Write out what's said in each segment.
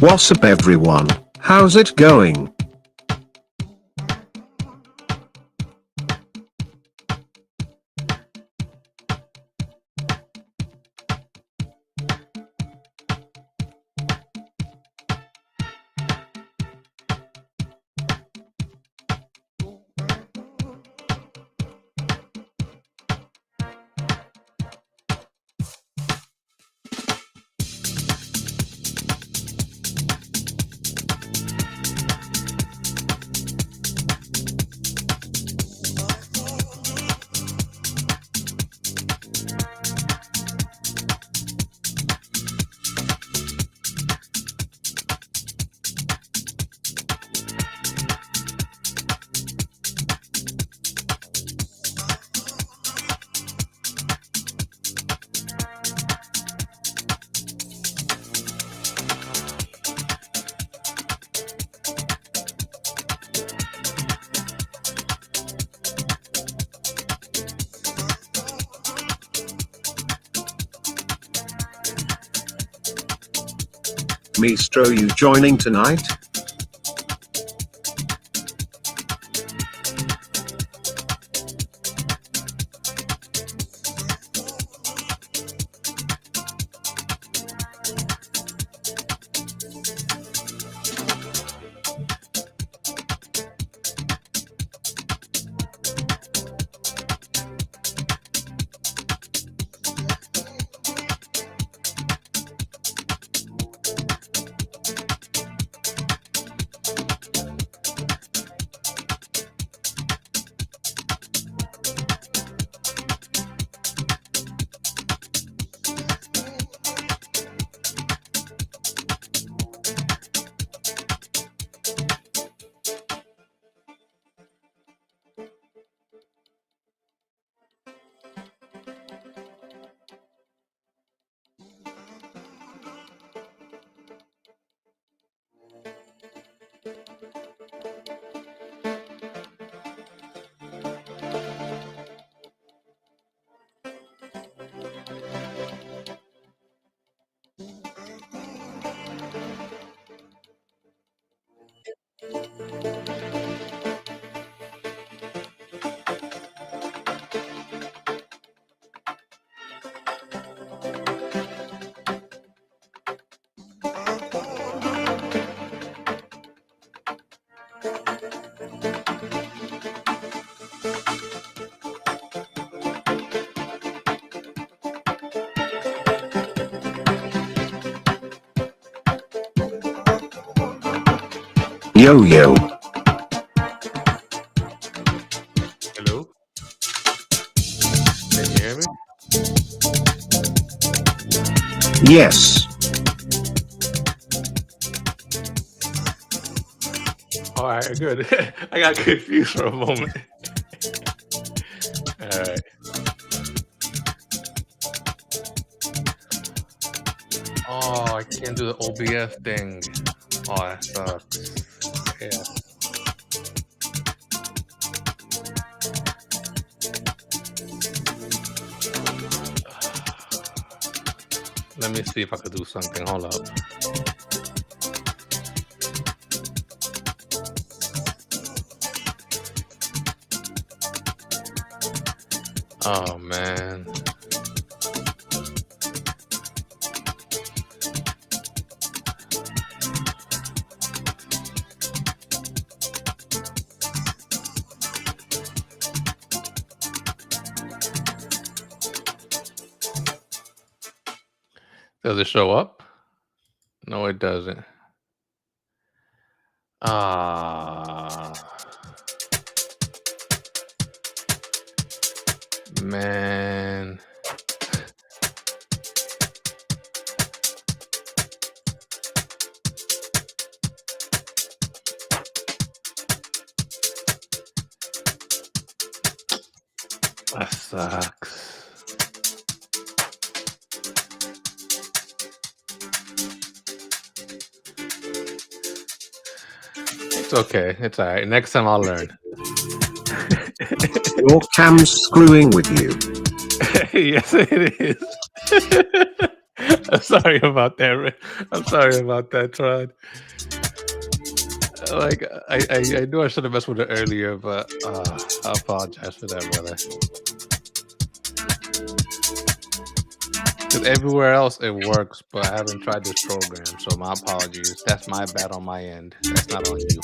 What's up everyone, how's it going? Mistro, you joining tonight? Yo yo. Hello? Can you hear me? Yes. Alright, good. I got confused for a moment. Alright. Oh, I can't do the OBS thing. Oh, that sucks. Yeah. Let me see if I could do something. Hold up. Oh, man. Does it show up? No, it doesn't. Man. That sucks. It's okay. It's all right. Next time I'll learn. Your cam's screwing with you. Yes, it is. I'm sorry about that. I'm sorry about that, Tron. Like I knew I should have messed with it earlier, but I apologize for that, brother. Because everywhere else it works, but I haven't tried this program, so my apologies. That's my bad on my end. That's not on you.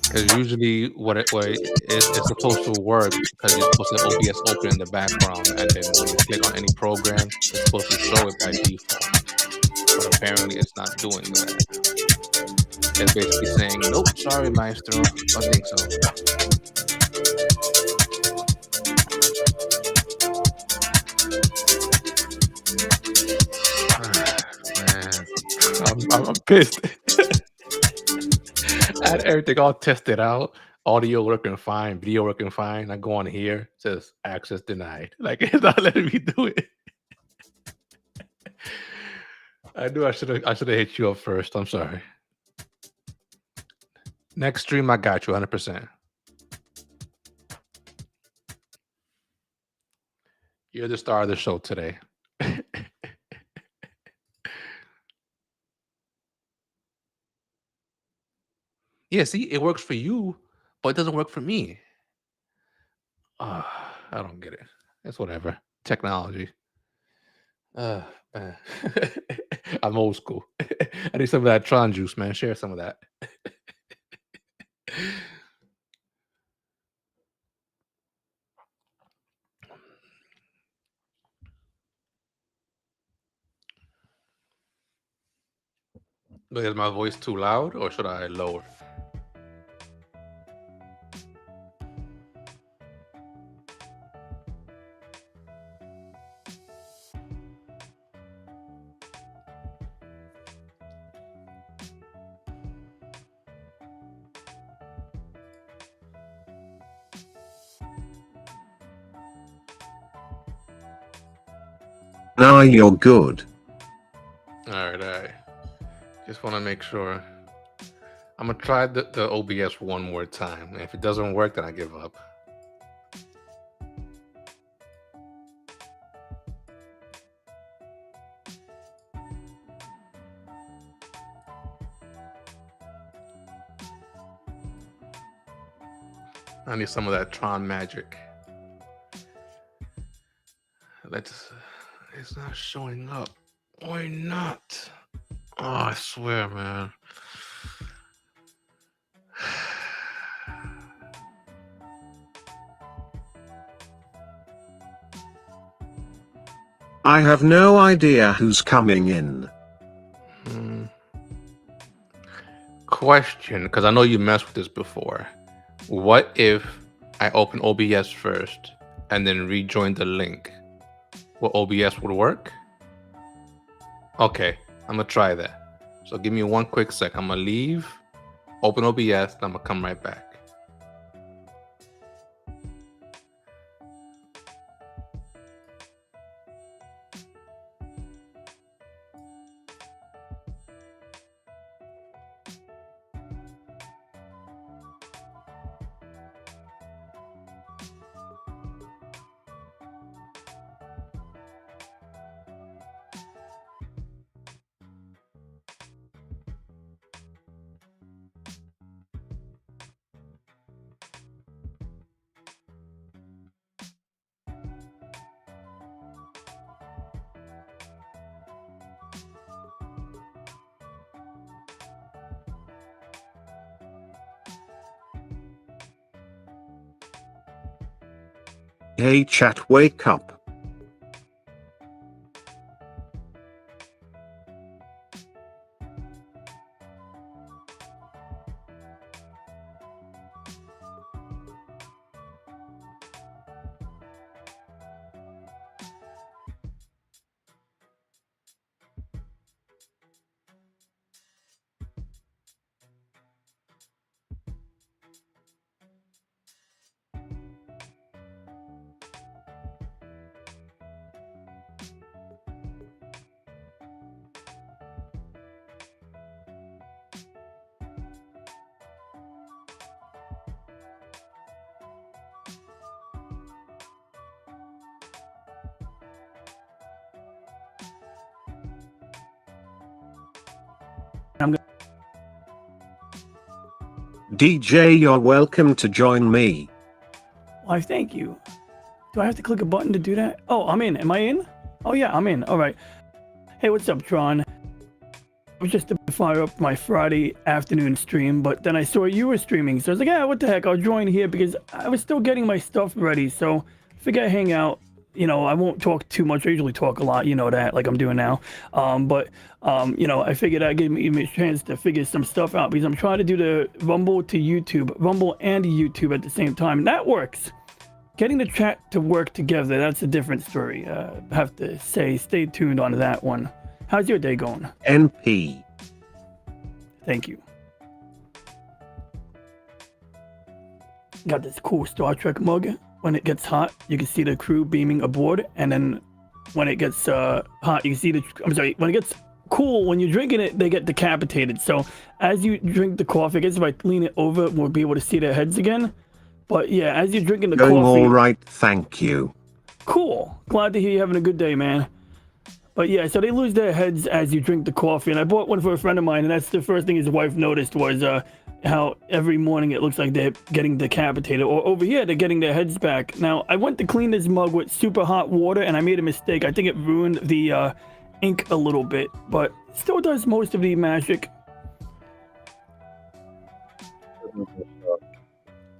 Because usually it's supposed to work because you're supposed to have OBS open in the background, and then when you click on any program, it's supposed to show it by default. But apparently, it's not doing that. It's basically saying, "Nope, sorry, Maestro, I think so." Man, I'm pissed. I had everything all tested out. Audio working fine, video working fine. I go on here, it says access denied. Like it's not letting me do it. I knew I should have hit you up first. I'm sorry. Next stream, I got you 100%. You're the star of the show today. Yeah, see, it works for you, but it doesn't work for me. I don't get it. It's whatever. Technology. Man. I'm old school. I need some of that Tron juice, man. Share some of that. But is my voice too loud or should I lower? Now you're good. All right. Just want to make sure. I'm gonna try the OBS one more time. And if it doesn't work, then I give up. I need some of that Tron magic. It's not showing up. Why not? Oh, I swear, man. I have no idea who's coming in. Question, because I know you messed with this before. What if I open OBS first and then rejoin the link? Will OBS would work? Okay, I'm gonna try that. So give me one quick sec. I'm gonna leave, open OBS, and I'm gonna come right back. Hey chat, wake up. DJ, you're welcome to join me. Why, thank you. Do I have to click a button to do that? Oh, I'm in. Am I in? Oh, yeah, I'm in. All right. Hey, what's up, Tron? I was just to fire up my Friday afternoon stream, but then I saw you were streaming, so I was like, yeah, what the heck, I'll join here because I was still getting my stuff ready, so I figured I'd hang out. You know, I won't talk too much. I usually talk a lot, you know that, like I'm doing now. You know, I figured I'd give me a chance to figure some stuff out because I'm trying to do the Rumble to YouTube, Rumble and YouTube at the same time. And that works. Getting the chat to work together, that's a different story. I have to say, stay tuned on that one. How's your day going? NP. Thank you. Got this cool Star Trek mug. When it gets hot, you can see the crew beaming aboard, and then when it gets hot, you can see when it gets cool, when you're drinking it, they get decapitated. So as you drink the coffee, I guess if I lean it over, we'll be able to see their heads again. But yeah, as you're drinking the Going coffee... all right, thank you. Cool. Glad to hear you're having a good day, man. But yeah, so they lose their heads as you drink the coffee, and I bought one for a friend of mine, and that's the first thing his wife noticed was how every morning it looks like they're getting decapitated, or over here they're getting their heads back. Now, I went to clean this mug with super hot water, and I made a mistake. I think it ruined the ink a little bit, but still does most of the magic.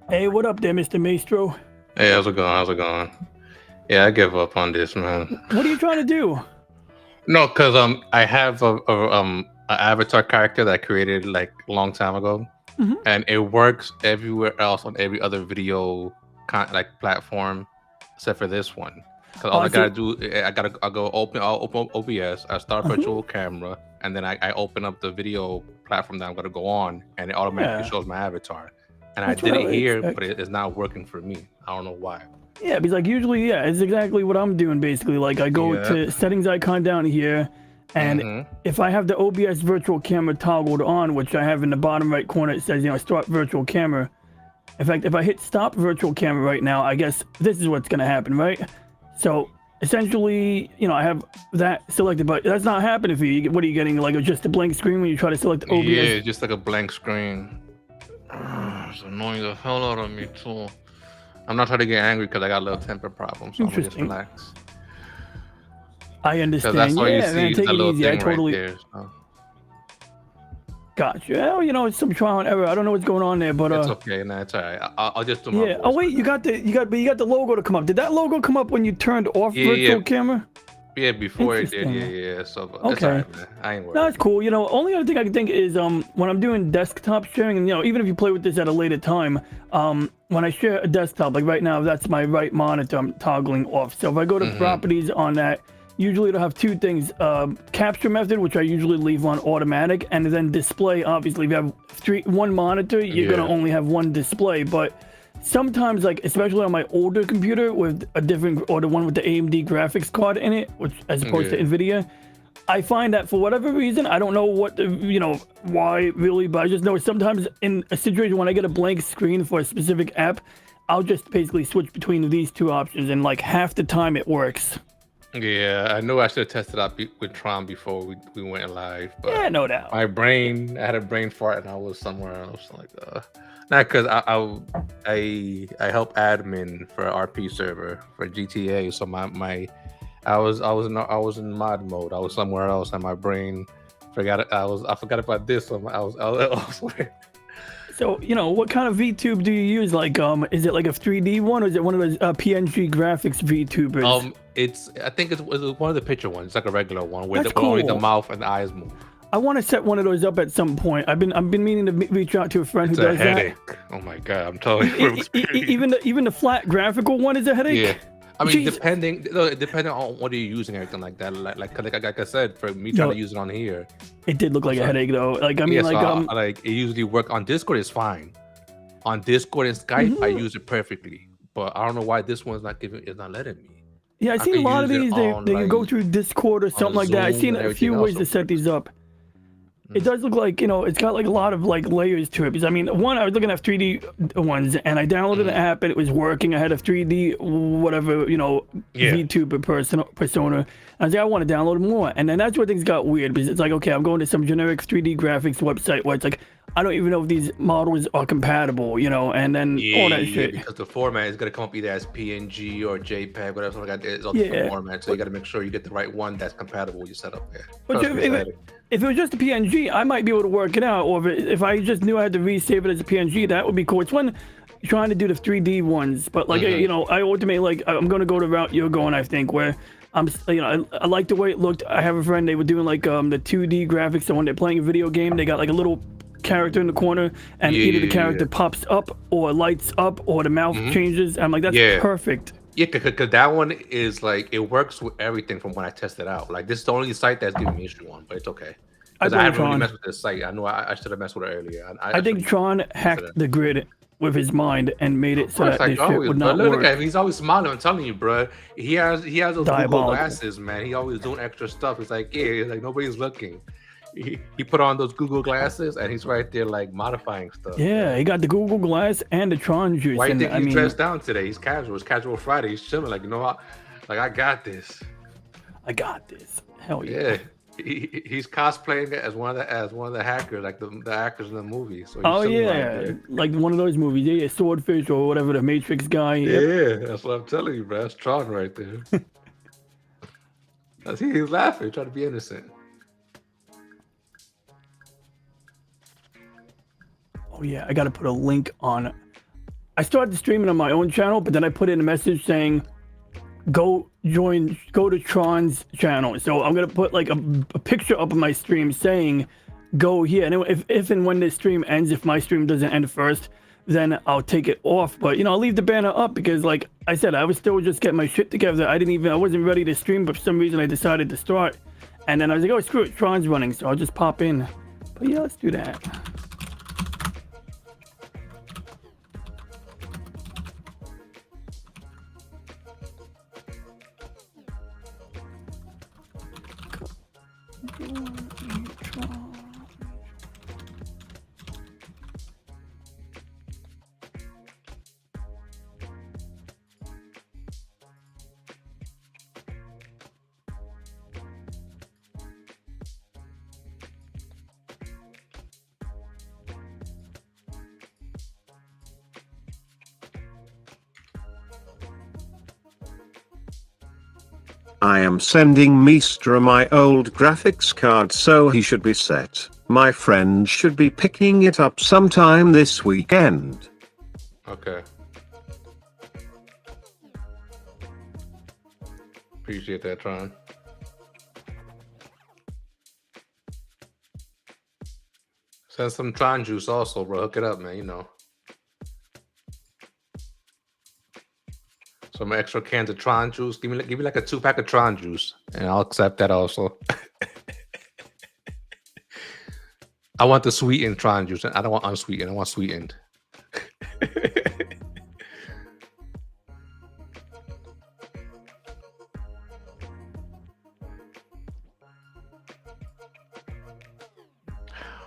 Hey, what up there, Mr. Maestro? Hey, how's it going? How's it going? Yeah, I give up on this, man. What are you trying to do? No, because I have an avatar character that I created like a long time ago, and it works everywhere else on every other video platform except for this one. Because all I gotta do, I'll open OBS, I start virtual camera, and then I open up the video platform that I'm gonna go on, and it automatically shows my avatar. And I did it here, but it's not working for me. I don't know why. Yeah, because like usually, yeah, it's exactly what I'm doing basically. Like I go to settings icon down here, and if I have the OBS virtual camera toggled on, which I have in the bottom right corner, it says, you know, start virtual camera. In fact, if I hit stop virtual camera right now, I guess this is what's gonna happen, right? So essentially, you know, I have that selected, but that's not happening for you. What are you getting? Like just a blank screen when you try to select OBS? Yeah, it's just like a blank screen. It's annoying the hell out of me too. I'm not trying to get angry because I got a little temper problem, so I'm gonna just relax. I understand. That's all you yeah, see, man, take it easy. I totally right there, so. Gotcha. Well, you know, it's some trial and error. I don't know what's going on there, but it's okay. Nah, it's alright. I'll just do my voice. Oh wait, you got the logo to come up. Did that logo come up when you turned off virtual camera? Yeah, before it did. Yeah. So okay. Right, man. I ain't worried. No, that's cool. You know, only other thing I can think is when I'm doing desktop sharing, and you know, even if you play with this at a later time, when I share a desktop, like right now, that's my right monitor I'm toggling off. So if I go to properties on that, usually it'll have two things: capture method, which I usually leave on automatic, and then display. Obviously, if you have one monitor, you're gonna only have one display, but sometimes, like especially on my older computer with a different, or the one with the AMD graphics card in it, which as opposed to NVIDIA, I find that for whatever reason, I don't know what the, you know, why really, but I just know sometimes in a situation when I get a blank screen for a specific app, I'll just basically switch between these two options, and like half the time it works. Yeah, I know I should have tested out with Tron before we went live, but yeah, no doubt. I had a brain fart and I was somewhere else. Like, not because I help admin for RP server for GTA, so I was in mod mode. I was somewhere else, and my brain forgot. I forgot about this. So I was elsewhere. So, you know, what kind of VTube do you use? Like, is it like a 3D one, or is it one of those PNG graphics VTubers? I think it's one of the picture ones. It's like a regular one where That's cool. only the mouth and the eyes move. I want to set one of those up at some point. I've been meaning to reach out to a friend who does that. It's a headache. Oh my god, I'm telling you. Even the flat graphical one is a headache. Yeah. I mean, depending on what you're using, everything like that. Like I said, for me trying to use it on here, it did look like a headache though. Like I mean, like it usually work on Discord. It's fine. On Discord and Skype, I use it perfectly. But I don't know why this one's not letting me. Yeah, I've seen a lot of these. They go through Discord or something like that. I've seen a few ways to set these up. It does look like, you know, it's got like a lot of like layers to it. Because I mean, one, I was looking at 3D ones, and I downloaded an app and it was working. I had a 3D whatever, you know, VTuber persona. And I was like, I want to download more. And then that's where things got weird, because it's like, okay, I'm going to some generic 3D graphics website where it's like, I don't even know if these models are compatible, you know, and then all that shit. because the format is gonna come up either as PNG or JPEG, whatever. Something like that. It's all Yeah, different formats, so you got to make sure you get the right one that's compatible with your setup. Yeah. but Trust me, if it was just a PNG, I might be able to work it out. Or if I just knew I had to resave it as a PNG, that would be cool. It's when trying to do the 3D ones, but like you know, I ultimately like I'm gonna go the route you're going. I think where you know, I like the way it looked. I have a friend, they were doing like the 2D graphics, so when they're playing a video game, they got like a little character in the corner, and either the character pops up or lights up or the mouth changes. I'm like, that's perfect. Yeah, because that one is like, it works with everything from when I tested out. Like, this is the only site that's giving me issue on, but it's okay. Because I haven't really messed with this site. I know I should have messed with it earlier. I think Tron hacked the grid with his mind and made it so that this shit would not look work. at him. He's always smiling. I'm telling you, bro. He has those Google glasses, man. He always doing extra stuff. It's like, yeah, like nobody's looking. He put on those Google glasses and he's right there like modifying stuff. Yeah, he got the Google Glass and the Tron juice. Why do you think he's dressed down today? He's casual. It's casual Friday. He's chilling. Like, you know what? Like, I got this. I got this. Hell yeah. He's cosplaying as one of the hackers, like the actors in the movie. So like one of those movies. Yeah, Swordfish or whatever, the Matrix guy. Yeah, that's what I'm telling you, bro. That's Tron right there. He's laughing, trying to be innocent. Oh yeah, I gotta put a link on. I started streaming on my own channel, but then I put in a message saying, go to Tron's channel. So I'm gonna put like a picture up of my stream saying, go here. And if and when this stream ends, if my stream doesn't end first, then I'll take it off. But you know, I'll leave the banner up because, like I said, I was still just getting my shit together. I wasn't ready to stream, but for some reason I decided to start. And then I was like, oh screw it, Tron's running, so I'll just pop in. But yeah, let's do that. I am sending Mistra my old graphics card, so he should be set. My friend should be picking it up sometime this weekend. Okay. Appreciate that, Tron. Send some Tron juice also, bro. Hook it up, man. You know. Some extra cans of Tron juice. Give me like a 2-pack of Tron juice, and I'll accept that also. I want the sweetened Tron juice. I don't want unsweetened. I want sweetened.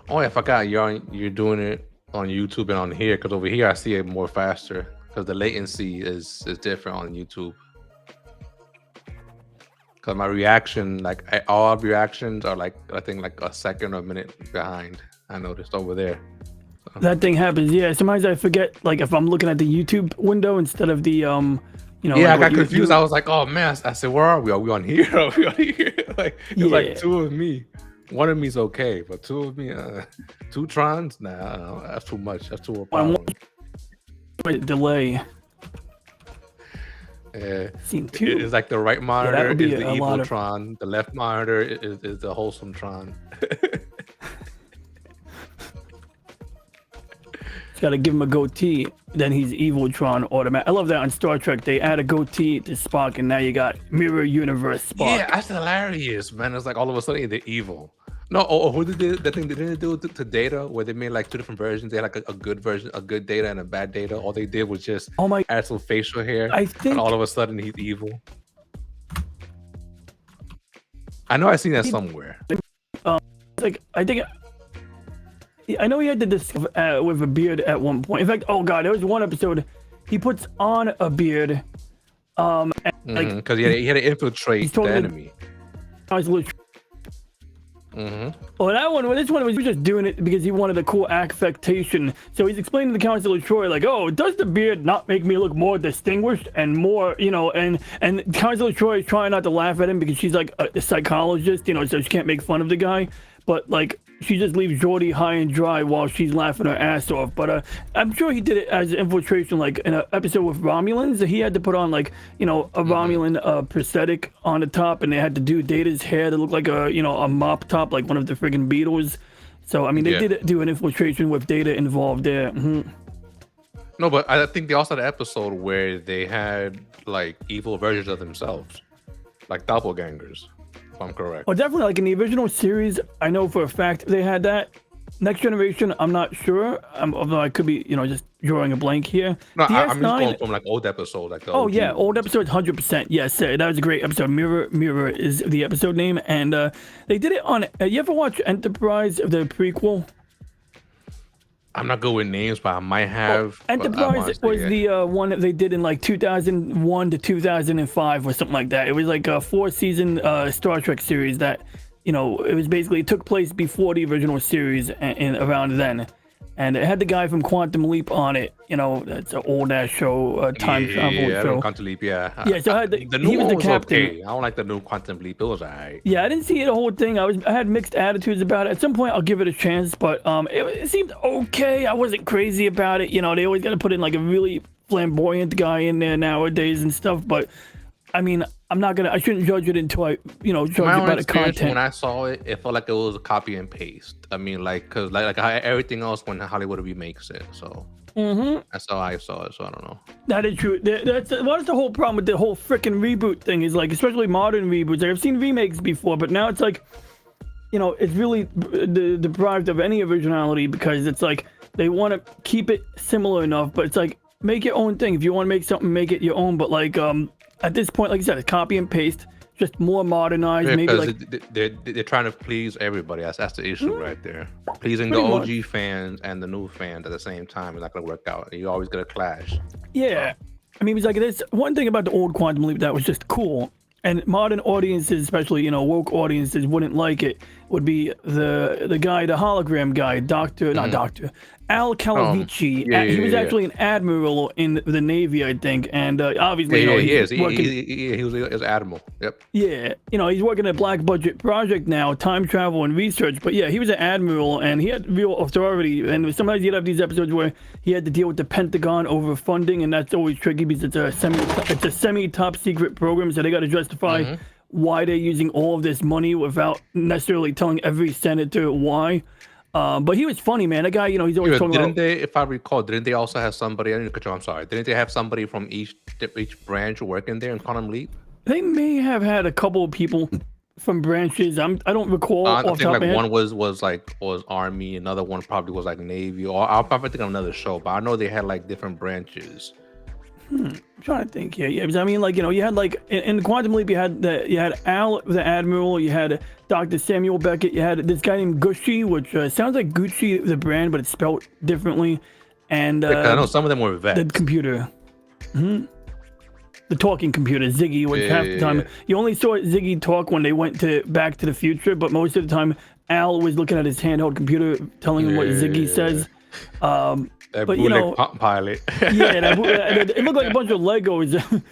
Oh, I forgot you're doing it on YouTube and on here, because over here I see it more faster. Because the latency is different on YouTube. Because my reaction, like all reactions are like, I think like a second or a minute behind. I noticed over there. So. That thing happens, yeah. Sometimes I forget, like if I'm looking at the YouTube window instead of the, you know. Yeah, like I got confused. I was like, oh man. I said, where are we? Are we on here? Are we on here? Like, it's like two of me. One of me is okay, but two of me, 2 Trons? Nah, that's too much. That's too overpowering. Delay. It's like the right monitor is the evil Tron, the left monitor is the wholesome Tron. Got to give him a goatee, then he's evil Tron automatic. I love that on Star Trek. They add a goatee to Spock, and now you got mirror universe Spock. Yeah, that's hilarious, man. It's like all of a sudden they're evil. No, who did the thing they didn't do to Data, where they made like 2 different versions? They had like a good version, a good Data and a bad Data. All they did was just add some facial hair, and all of a sudden he's evil. I know I've seen that somewhere. Like I know he had to discuss with a beard at one point. In fact, oh god, there was one episode he puts on a beard, because he had to infiltrate the enemy. Well, this one was just doing it because he wanted a cool affectation. So he's explaining to the Council of Troy, like, oh, does the beard not make me look more distinguished and more, and Council of Troy is trying not to laugh at him because she's like a psychologist, so she can't make fun of the guy. But like, she just leaves Jordy high and dry while she's laughing her ass off. But I'm sure he did it as infiltration, like in an episode with Romulans. He had to put on like, a Romulan prosthetic on the top, and they had to do Data's hair to look like a mop top, like one of the friggin' Beatles. So I mean, they did do an infiltration with Data involved there. No, but I think they also had an episode where they had like evil versions of themselves, like doppelgangers. If I'm correct. Oh, definitely. Like in the original series, I know for a fact they had that. Next Generation, I'm not sure. Although I could be, just drawing a blank here. No, I'm just going from like old episode, like the OG yeah, old episodes, 100%. Yes, that was a great episode. Mirror is the episode name, and they did it on. You ever watch Enterprise, the prequel? I'm not good with names, but I might have. Enterprise was the one that they did in like 2001 to 2005 or something like that. It was like a 4-season Star Trek series that, it was basically, it took place before the original series and around then. And it had the guy from Quantum Leap on it. That's an old ass show, time travel show. Quantum Leap, yeah. Yeah, so the new one was okay. I don't like the new Quantum Leap. It was alright. Yeah, I didn't see the whole thing. I had mixed attitudes about it. At some point, I'll give it a chance, but it seemed okay. I wasn't crazy about it. They always got to put in like a really flamboyant guy in there nowadays and stuff. But I mean, I shouldn't judge it until I, judge about the content. When I saw it, it felt like it was a copy and paste. I mean, cause like everything else when Hollywood remakes it. So that's how I saw it. So I don't know. That is true. That's the whole problem with the whole freaking reboot thing is like, especially modern reboots. Like, I've seen remakes before, but now it's like, it's really deprived of any originality because it's like they want to keep it similar enough, but it's like make your own thing. If you want to make something, make it your own. But like at this point, like I said, it's copy and paste, just more modernized. Yeah, maybe like they're trying to please everybody. That's the issue right there. Pleasing the OG fans and the new fans at the same time is not gonna work out. You always gonna clash. Yeah, I mean, it's like there's one thing about the old Quantum Leap that was just cool, and modern audiences, especially woke audiences, wouldn't like it. Would be the guy, the hologram guy, Al Calavici. He was actually an admiral in the Navy, I think, and obviously, he is. He was an admiral. Yep. Yeah, he's working a black budget project now, time travel and research. But yeah, he was an admiral, and he had real authority. And sometimes you'd have these episodes where he had to deal with the Pentagon over funding, and that's always tricky because it's a semi top secret program, so they got to justify why they're using all of this money without necessarily telling every senator why. But he was funny, man. That guy, he's always talking about. If I recall, didn't they also have somebody? I'm sorry. Didn't they have somebody from each branch working there in Quantum Leap? They may have had a couple of people from branches. I don't recall. I think like one was Army, another one probably was like Navy, or I'll probably think of another show. But I know they had like different branches. I'm trying to think here. Yeah, because I mean, like, you had like in Quantum Leap, you had Al, the Admiral, you had Dr. Samuel Beckett, you had this guy named Gucci, which sounds like Gucci, the brand, but it's spelled differently. And I know some of them were vets. The computer. The talking computer, Ziggy, which half the time you only saw Ziggy talk when they went Back to the Future, but most of the time Al was looking at his handheld computer, telling him what Ziggy says. That bootleg pilot. It looked like a bunch of Legos.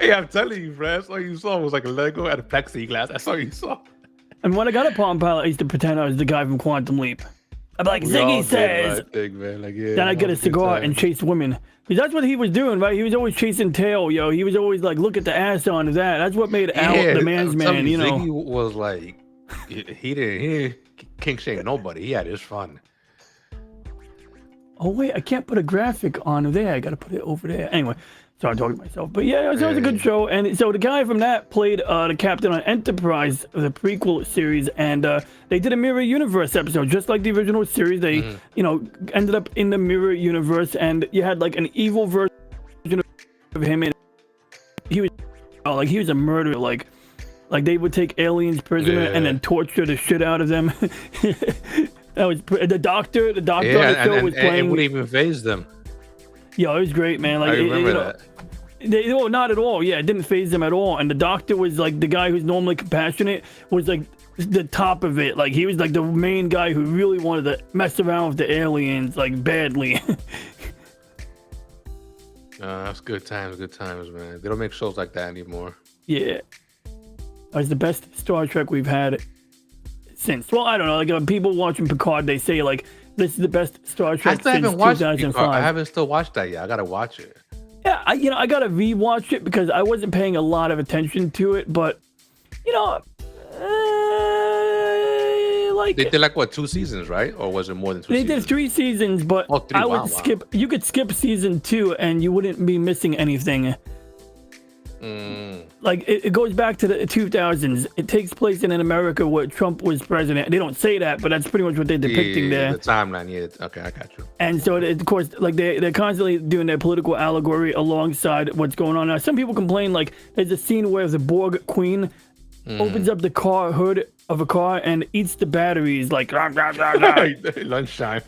Yeah, I'm telling you, bro. That's all you saw was like a Lego and a plexiglass. That's all you saw. And when I got a Palm Pilot, I used to pretend I was the guy from Quantum Leap. I'd be like, Ziggy says. Then I'd get a cigar and chase women. Because that's what he was doing, right? He was always chasing tail, yo. He was always like, look at the ass on that. That's what made Al the man's man, Ziggy was like, he didn't kink shake nobody. He had his fun. Oh wait, I can't put a graphic on there. I gotta put it over there. Anyway, sorry, I'm talking to myself. But yeah, it was a good show. And so the guy from that played the captain on Enterprise, the prequel series, and they did a Mirror Universe episode, just like the original series. They, ended up in the Mirror Universe, and you had like an evil version of him, and he was a murderer. Like they would take aliens prisoner and then torture the shit out of them. That was the doctor. The doctor on the show was playing. It wouldn't even phase them. Yeah, it was great, man. Like, I remember that. Not at all. Yeah, it didn't phase them at all. And the doctor was like the guy who's normally compassionate. Was like the top of it. Like he was like the main guy who really wanted to mess around with the aliens like badly. That's good times, man. They don't make shows like that anymore. Yeah, it's the best Star Trek we've had since. Well, I don't know. Like people watching Picard, they say like this is the best Star Trek since 2005. I haven't still watched that yet. I gotta watch it. Yeah, I gotta rewatch it because I wasn't paying a lot of attention to it, but like they did like what 2 seasons, right? Or was it more than 2 seasons? They did 3 seasons, but I would skip. You could skip season 2 and you wouldn't be missing anything. Like it goes back to the 2000s. It takes place in America where Trump was president. They don't say that, but that's pretty much what they're depicting there. The timeline, yeah. Okay, I got you. And so, of course, like they're constantly doing their political allegory alongside what's going on. Now, some people complain like there's a scene where the Borg Queen opens up the car hood of a car and eats the batteries like lunchtime.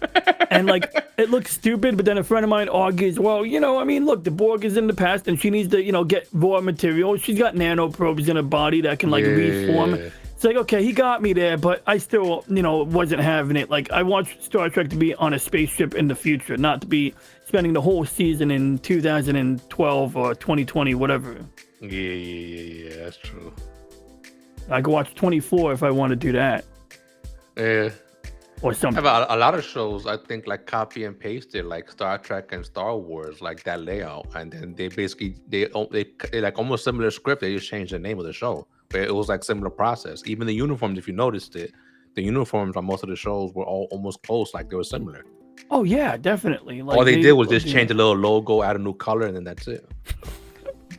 And like it looks stupid, but then a friend of mine argues, well, I mean, look, the Borg is in the past and she needs to, get raw material. She's got nanoprobes in her body that can like reform. It's like, okay, he got me there, but I still, wasn't having it. Like I watched Star Trek to be on a spaceship in the future, not to be spending the whole season in 2012 or 2020, whatever. Yeah, that's true. I could watch 24 if I want to do that. Yeah. Or something. A lot of shows, I think, like copy and pasted, like Star Trek and Star Wars, like that layout, and then they basically they like almost similar script. They just changed the name of the show, but it was like similar process. Even the uniforms, if you noticed it, the uniforms on most of the shows were all almost close, like they were similar. Oh yeah, definitely. Like all they did was just change a little logo, add a new color, and then that's it.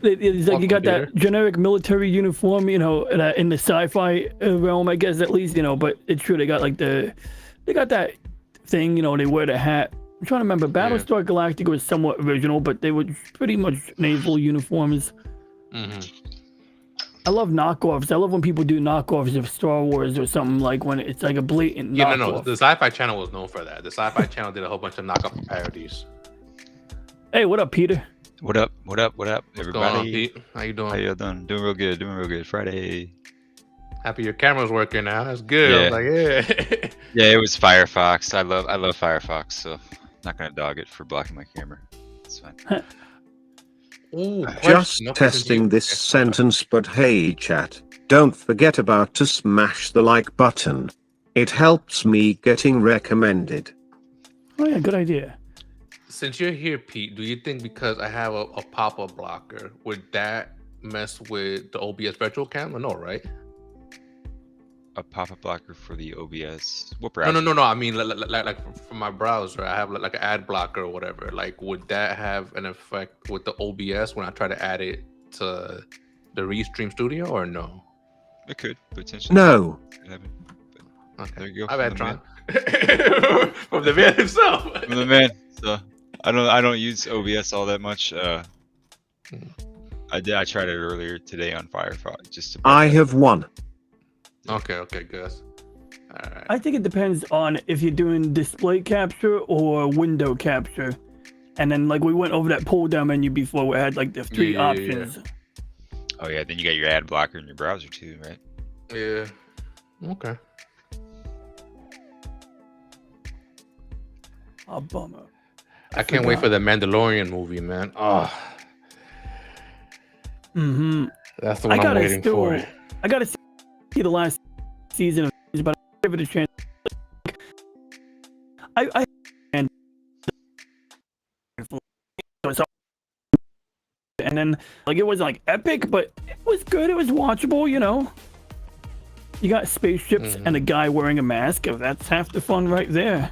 It's like you got that generic military uniform, in the sci-fi realm, I guess, at least, but it's true. They got like they got that thing, they wear the hat. I'm trying to remember. Battlestar Galactica was somewhat original, but they were pretty much naval uniforms. I love knockoffs. I love when people do knockoffs of Star Wars or something, like when it's like a blatant knockoff. No. The Sci-Fi Channel was known for that. The Sci-Fi Channel did a whole bunch of knockoff parodies. Hey, what up, Peter? What up, everybody? On, how you doing? How you doing? Doing real good. Friday. Happy your camera's working now. That's good. Yeah. I was like, yeah, it was Firefox. I love Firefox, so not gonna dog it for blocking my camera. It's fine. Ooh, just testing this sentence, but hey chat, don't forget about to smash the like button. It helps me getting recommended. Oh yeah, good idea. Since you're here, Pete, do you think because I have a pop-up blocker, would that mess with the OBS virtual camera? No, right? A pop-up blocker for the OBS. What browser? No. I mean, like for my browser, I have like an ad blocker or whatever. Like, would that have an effect with the OBS when I try to add it to the Restream Studio, or no? It could potentially. No. Okay. There you go. I bet Tron. From the man himself. From the man. So I don't use OBS all that much. I tried it earlier today on Firefox just to. I have one. Okay, good. All right. I think it depends on if you're doing display capture or window capture. And then like we went over that pull down menu before where it had like the 3 options. Yeah. Oh yeah, then you got your ad blocker in your browser too, right? Yeah. Okay. Oh, bummer. I can't wait for the Mandalorian movie, man. Oh. That's the one I'm waiting for. I gotta see the last season of this, but I give it a chance. And then like it wasn't like epic, but it was good. It was watchable, You got spaceships and a guy wearing a mask. That's half the fun right there.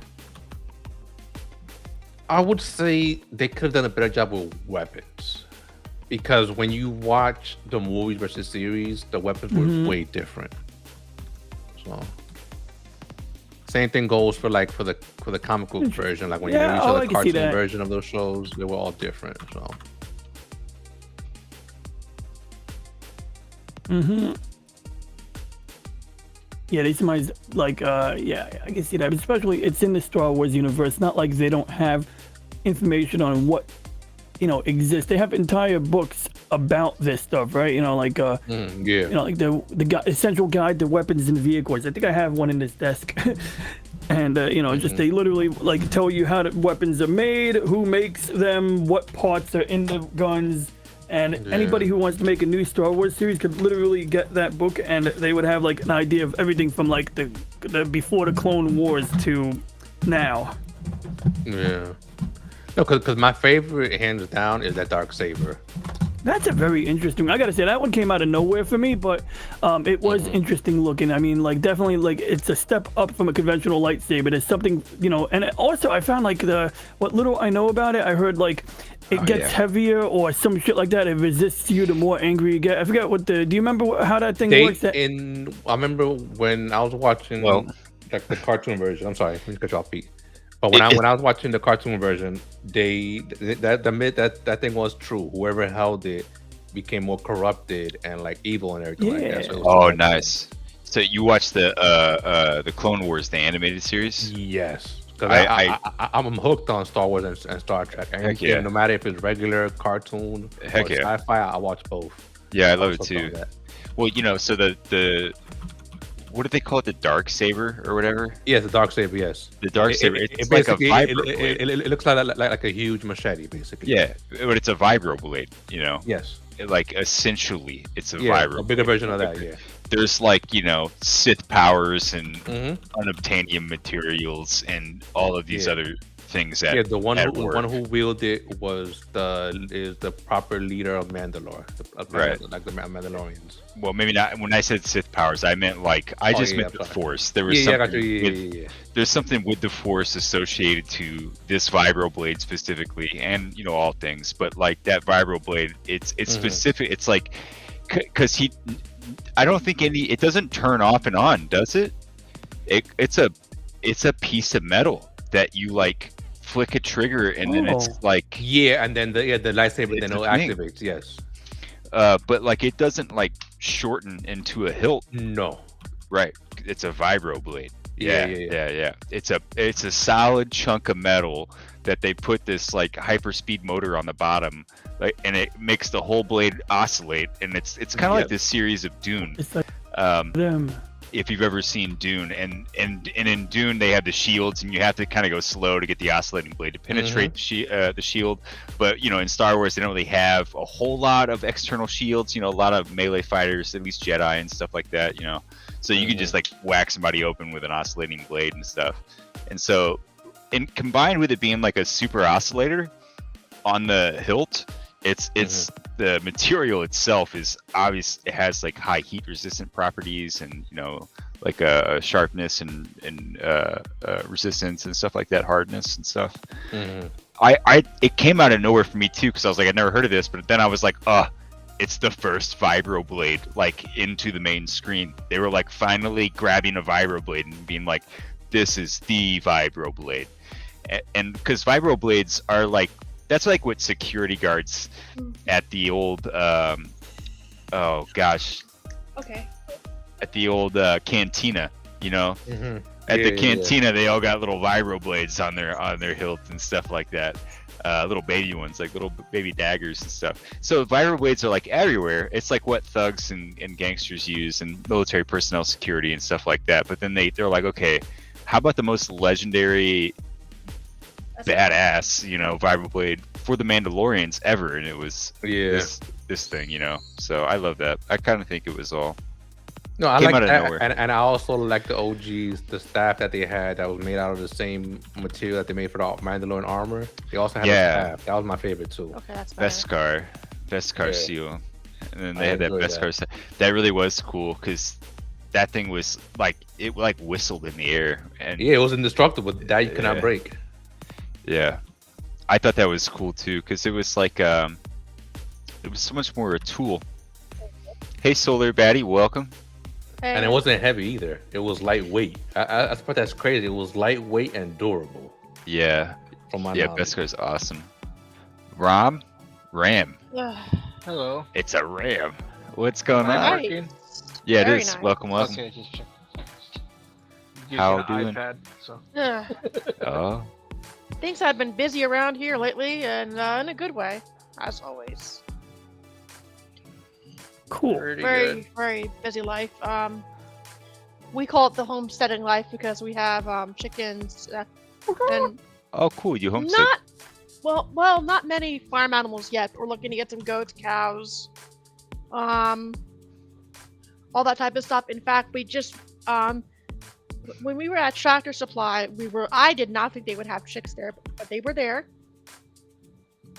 I would say they could have done a better job with weapons, because when you watch the movies versus series, the weapons were way different. So same thing goes for the comic book version. Like when you saw the cartoon version of those shows, they were all different. So. Yeah, they somebody's like, I can see that. Especially, it's in the Star Wars universe. Not like they don't have information on what, exists. They have entire books about this stuff, right? You know, like you know, like the essential guide to weapons and vehicles. I think I have one in this desk. And you know, just they literally like tell you how weapons are made, who makes them, what parts are in the guns, and anybody who wants to make a new Star Wars series could literally get that book, and they would have like an idea of everything from like the before the Clone Wars to now. Yeah. No, because my favorite, hands down, is that Darksaber. That's a very interesting. I gotta say that one came out of nowhere for me, but it was interesting looking. I mean, like definitely, like it's a step up from a conventional lightsaber. There's something, you know, and also I found like what little I know about it, I heard like it gets heavier or some shit like that. It resists you the more angry you get. I forget what do you remember how that thing works? I remember when I was watching like the cartoon version. I'm sorry, let me cut you off, Pete. But when I was watching the cartoon version, that thing was true. Whoever held it became more corrupted and like evil and everything like that. So nice. So you watched the Clone Wars, the animated series? Yes. Because I'm hooked on Star Wars and Star Trek. And no matter if it's regular cartoon or sci-fi, I watch both. Yeah, I love it too. Well, you know, so the what do they call it? The Darksaber or whatever? Yes, the Darksaber. Yes, the Darksaber. It's like a vibro blade. It looks like a huge machete, basically. Yeah, but it's a vibro blade. You know. Yes. Like essentially, it's a vibro. A bigger version of that. Yeah. There's like, you know, Sith powers and unobtainium materials and all of these other things that the one who wielded it was the proper leader of Mandalore, like the Mandalorians. Well, maybe not. When I said Sith powers, I meant like I just meant the Force. There was there's something with the Force associated to this vibro blade specifically, and you know all things. But like that vibro blade, it's specific. It's like because I don't think it doesn't turn off and on, does it? It's a piece of metal that you like flick a trigger and then it's like and then the lightsaber then activates. Yes. But like it doesn't like shorten into a hilt. No. Right. It's a vibro blade. Yeah. It's a solid chunk of metal that they put this like hyperspeed motor on the bottom, like, and it makes the whole blade oscillate. And it's kind of like this series of Dune. It's like them. If you've ever seen Dune, and in Dune they have the shields, and you have to kind of go slow to get the oscillating blade to penetrate the shield. But you know, in Star Wars they don't really have a whole lot of external shields. You know, a lot of melee fighters, at least Jedi and stuff like that. You know, so you can just like whack somebody open with an oscillating blade and stuff. And so, and combined with it being like a super oscillator on the hilt, it's the material itself is obvious. It has like high heat resistant properties, and you know, like sharpness and resistance and stuff like that, hardness and stuff. It came out of nowhere for me too, because I was like, I'd never heard of this, but then I was like, it's the first vibro blade like into the main screen. They were like finally grabbing a vibro blade and being like, this is the vibro blade. And because vibro blades are like, that's like what security guards at the old at the old cantina, you know, at the cantina they all got little vibro blades on their hilt and stuff like that, little baby ones, like little baby daggers and stuff. So vibro blades are like everywhere. It's like what thugs and gangsters use and military personnel security and stuff like that. But then they're like, okay, how about the most legendary badass, you know, vibro blade for the Mandalorians ever? And it was this thing, you know. So I love that. I kind of think it was all I like that, and I also like the OGs, the staff that they had that was made out of the same material that they made for the Mandalorian armor. They also had the staff. That was my favorite too. Okay, that's better. Beskar seal, and then they had that Beskar. That really was cool because that thing was like, it like whistled in the air, and it was indestructible. That you cannot break. Yeah, I thought that was cool too, because it was like it was so much more a tool. Hey, Solar Baddie, welcome. Hey. And it wasn't heavy either. It was lightweight. I thought that's crazy. It was lightweight and durable. Yeah. From my knowledge. Beskar's awesome. Ram. Hello. It's a Ram. What's going on? Working? Yeah, Very it is. nice. Welcome. Okay, just check. How doing? iPad, so. Oh. Things have been busy around here lately, and in a good way, as always. Cool. Pretty Very, good. very busy life. We call it the homesteading life because we have chickens and Oh, cool. You homestead. not many farm animals yet. We're looking to get some goats, cows, all that type of stuff. In fact, we just when we were at Tractor Supply, I did not think they would have chicks there, but they were there.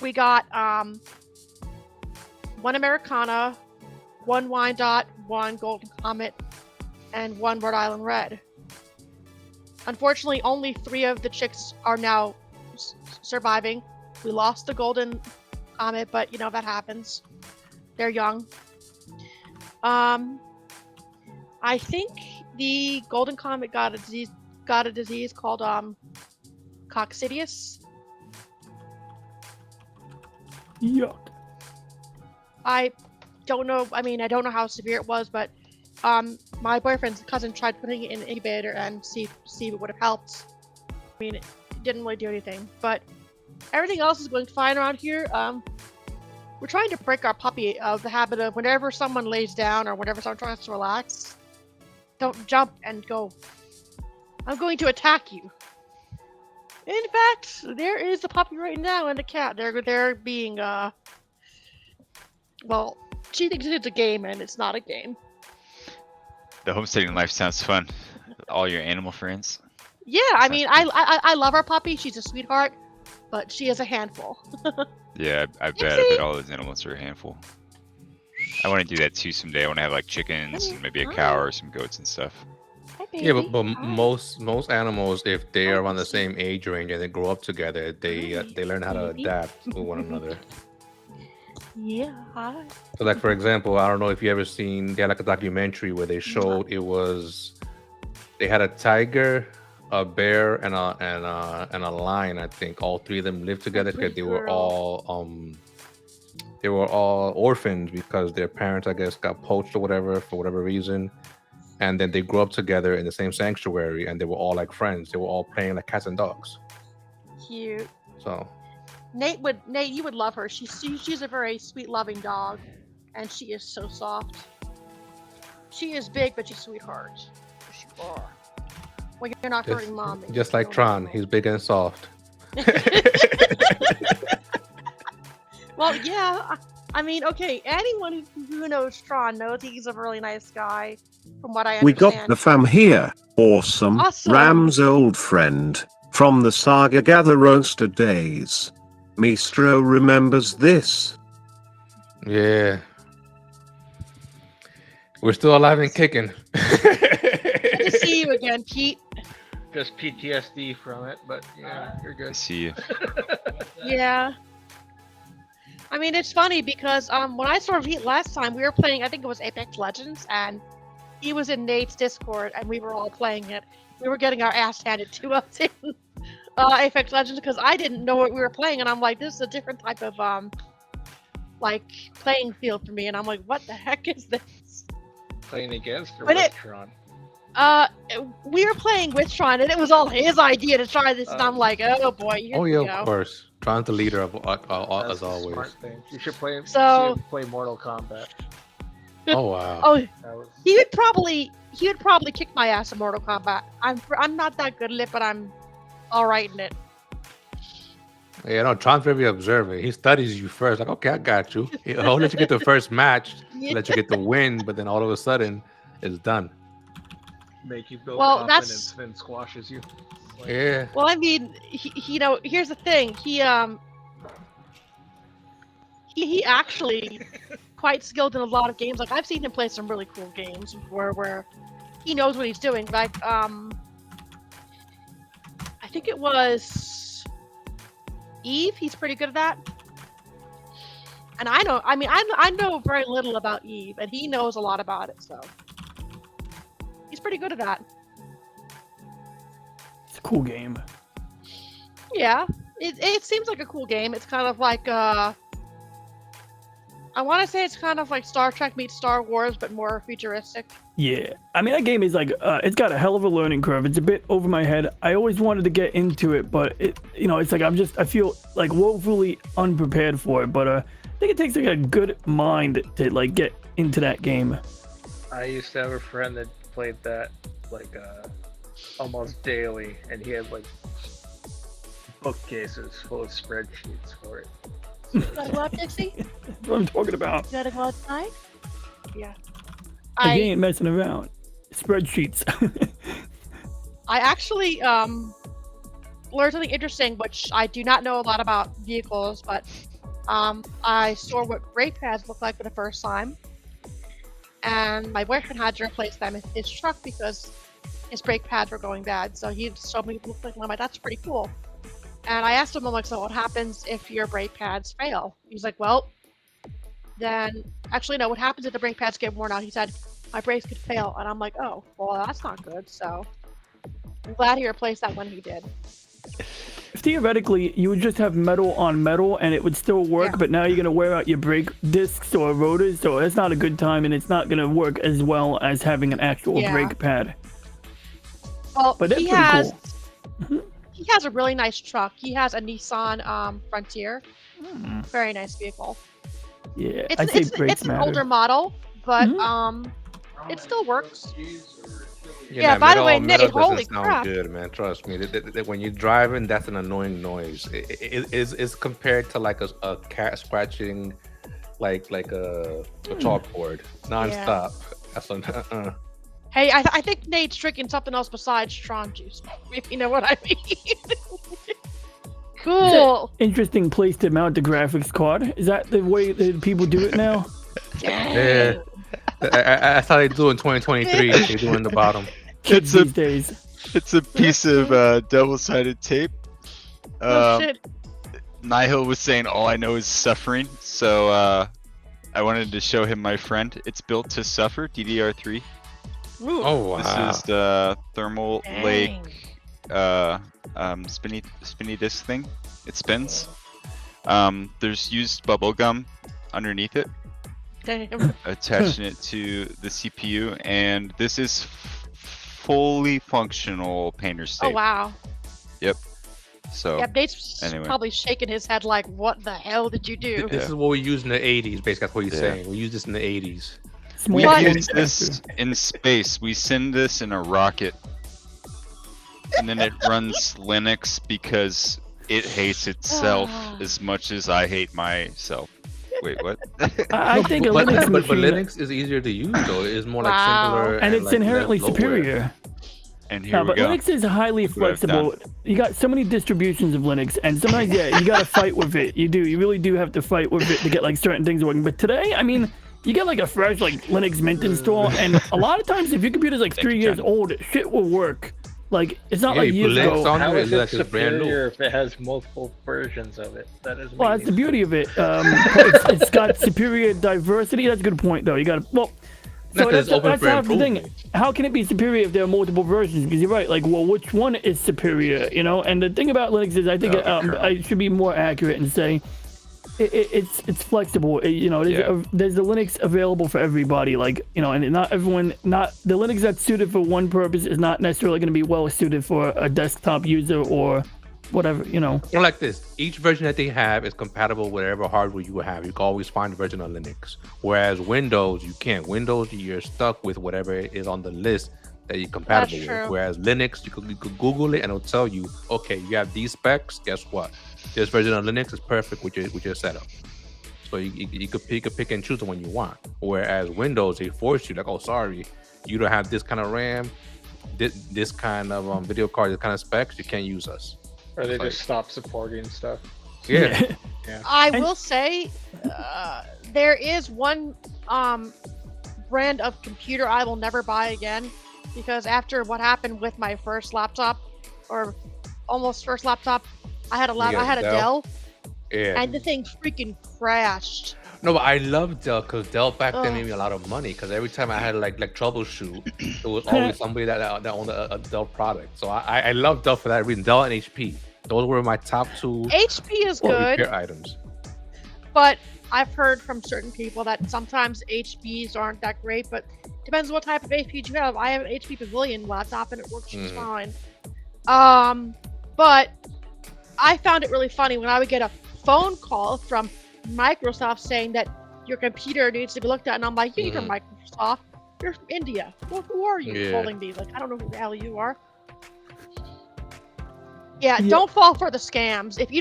We got one Americana, one Wyandotte, one Golden Comet, and one Rhode Island Red. Unfortunately, only 3 of the chicks are now surviving. We lost the Golden Comet, but that happens. They're young. I think the Golden Comet got a disease called coccidius. Yuck. I don't know. I mean, I don't know how severe it was, but my boyfriend's cousin tried putting it in an incubator and see if it would have helped. I mean, it didn't really do anything, but everything else is going fine around here. We're trying to break our puppy of the habit of whenever someone lays down or whenever someone tries to relax, don't jump and go, I'm going to attack you. In fact, there is a puppy right now and a cat. They're being well, she thinks it's a game and it's not a game. The homesteading life sounds fun. All your animal friends. Yeah, I mean, I love our puppy. She's a sweetheart, but she is a handful. Yeah, I bet all those animals are a handful. I want to do that too someday. I want to have like chickens and maybe a cow or some goats and stuff. Hi, baby. Yeah, but Hi. most animals, if they are around the same age range and they grow up together, they learn how to adapt with one another. Yeah. Hi. So, like for example, I don't know if you ever seen, they had like a documentary where they showed they had a tiger, a bear, and a lion. I think all 3 of them lived together because they were all orphans because their parents, I guess, got poached or whatever for whatever reason. And then they grew up together in the same sanctuary, and they were all like friends. They were all playing like cats and dogs. Cute. So Nate, you would love her. She's a very sweet, loving dog, and she is so soft. She is big, but she's a sweetheart. She are. Well, you're not hurting mom. just like Tron, he's big and soft. Well, yeah. I mean, okay. Anyone who knows Tron knows he's a really nice guy, from what I understand. We got the fam here. Awesome. Ram's old friend from the Saga Gather Roaster days. Mistro remembers this. Yeah. We're still alive and kicking. Good to see you again, Pete. Just PTSD from it, but yeah, you're I good. see you. Yeah. I mean, it's funny because when I saw Pete last time, we were playing, I think it was Apex Legends, and he was in Nate's Discord, and we were all playing it. We were getting our ass handed to us in Apex Legends because I didn't know what we were playing, and I'm like, this is a different type of like playing field for me, and I'm like, what the heck is this? Playing against or But with it- Tron? We were playing with Tron, and it was all his idea to try this, and I'm like, oh boy, here Oh we yeah, go. of course. Tron's the leader of That's as the always. smart thing. You should play. So- see him play Mortal Kombat. Oh wow. Oh, That was. he would probably kick my ass in Mortal Kombat. I'm not that good at it, but I'm all right in it. Yeah, no, Tron's very observant. He studies you first. Like, okay, I got you. He'll let you get the first match, let you get the win, but then all of a sudden, it's done. Make you build Well, confidence, then squashes you. Like, Yeah. Well, I mean, he here's the thing. He actually quite skilled in a lot of games. Like I've seen him play some really cool games where he knows what he's doing. Like I think it was Eve. He's pretty good at that. And I know very little about Eve, and he knows a lot about it. So he's pretty good at that. It's a cool game. Yeah, it seems like a cool game. It's kind of like I want to say it's kind of like Star Trek meets Star Wars, but more futuristic. Yeah, I mean that game is like it's got a hell of a learning curve. It's a bit over my head. I always wanted to get into it, but it's like I feel like woefully unprepared for it. But I think it takes like a good mind to like get into that game. I used to have a friend that played that like almost daily, and he had like bookcases full of spreadsheets for it. You gotta go out, Dixie? That's what I'm talking about. You gotta go outside? Yeah. I ain't messing around. Spreadsheets. I actually learned something interesting, which I do not know a lot about vehicles, but I saw what brake pads look like for the first time. And my boyfriend had to replace them in his truck because his brake pads were going bad. So he showed me what it looked like, and I'm like, that's pretty cool. And I asked him, I'm like, so what happens if your brake pads fail? He's like, well, then actually, no, what happens if the brake pads get worn out? He said, my brakes could fail. And I'm like, oh, well, that's not good. So I'm glad he replaced that when he did. Theoretically, you would just have metal on metal and it would still work, Yeah. but now you're going to wear out your brake discs or rotors, so that's not a good time, and it's not going to work as well as having an actual Yeah. brake pad. Well, But that's he pretty has cool. he has a really nice truck. He has a Nissan Frontier. Very nice vehicle. Yeah, I'd say It's brakes an matter. older model, but Mhm. it still works. Yeah, Yeah, by the way, metal Nate, holy doesn't sound crap. good, man. Trust me. When you're driving, that's an annoying noise. It's compared to like a cat scratching, like a chalkboard nonstop. That's Hey, I think Nate's drinking something else besides Tron juice. If you know what I mean. Cool. Interesting place to mount the graphics card. Is that the way that people do it now? Yeah. That's how they do in 2023. They do in the bottom. Kids these days. It's a piece of double-sided tape. Oh shit. Nihil was saying all I know is suffering, so I wanted to show him my friend. It's built to suffer, DDR3. Ooh. Oh wow. This is the Thermal Dang. Lake spinny disc thing. It spins. There's used bubble gum underneath it, Damn. attaching it to the CPU, and this is fully functional painter's Oh tape. wow. So Yeah, Nate's anyway. probably shaking his head like, what the hell did you do? This is what we used in the 80s. Basically, that's what he's Yeah. saying. We used this in the 80s. we What? use this in space. We send this in a rocket, and then it runs Linux because it hates itself as much as I hate myself. Wait, what? I think a But Linux machine, Linux is easier to use though. It's more like Wow. simpler and it's like, inherently less bloatware. superior. And here No, we but go. Linux is highly Look what I've flexible. You got so many distributions of Linux, and sometimes, yeah, you gotta fight with it. You do. You really do have to fight with it to get like certain things working. But today, I mean, you get like a fresh like Linux Mint install, and a lot of times, if your computer's like 3 years old, shit will work. Like it's not Yeah, like you years put Linux ago. on How there, is it's it like it's brand new. superior if it has multiple versions of it? That is Well, that's the beauty of it. It's got superior diversity. That's a good point, though. You got to well. So Because it's open that's for half the thing. improvement. How can it be superior if there are multiple versions? Because you're right. Like, well, which one is superior? You know. And the thing about Linux is, I think I should be more accurate and say it's flexible. There's the Linux available for everybody. Like, and not everyone. Not the Linux that's suited for one purpose is not necessarily going to be well suited for a desktop user or whatever. Or like this, each version that they have is compatible with whatever hardware you have. You can always find a version of Linux. Whereas Windows, you can't. Windows, you're stuck with whatever is on the list that you're compatible That's with. true. Whereas Linux, you could Google it and it'll tell you, okay, you have these specs. Guess what? This version of Linux is perfect with your setup. So you could pick and choose the one you want. Whereas Windows, they force you like, oh, sorry, you don't have this kind of RAM, this kind of video card, this kind of specs. You can't use us. Or they Like- just stop supporting stuff. Yeah. I will say, there is one brand of computer I will never buy again, because after what happened with my first laptop, or almost first laptop, I had a got I had a Dell? Dell, Yeah. and the thing freaking crashed. No, but I love Dell because Dell back then Ugh. made me a lot of money. Because every time I had like troubleshoot, there was always somebody that owned a Dell product. So I love Dell for that reason. Dell and HP, those were my top two HP is good. repair items. But I've heard from certain people that sometimes HPs aren't that great, but depends on what type of HP you have. I have an HP Pavilion laptop and it works just fine. But I found it really funny when I would get a phone call from Microsoft saying that your computer needs to be looked at, and I'm like, you're from Microsoft. You're from India. Well, who are you calling me? Like, I don't know who the hell you are. Yeah, don't fall for the scams. If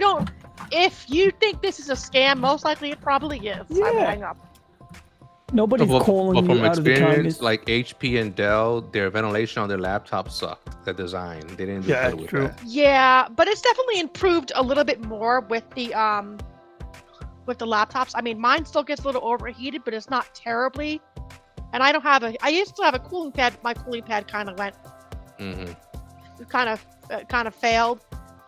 you think this is a scam, most likely it probably is. Yeah. I would hang up. Nobody's calling you out of the kindness. Like HP and Dell, their ventilation on their laptops sucked. The design, they didn't do good with that. Yeah, but it's definitely improved a little bit more with the laptops. I mean, mine still gets a little overheated, but it's not terribly. And I don't have I used to have a cooling pad. My cooling pad kind of went, kind of failed.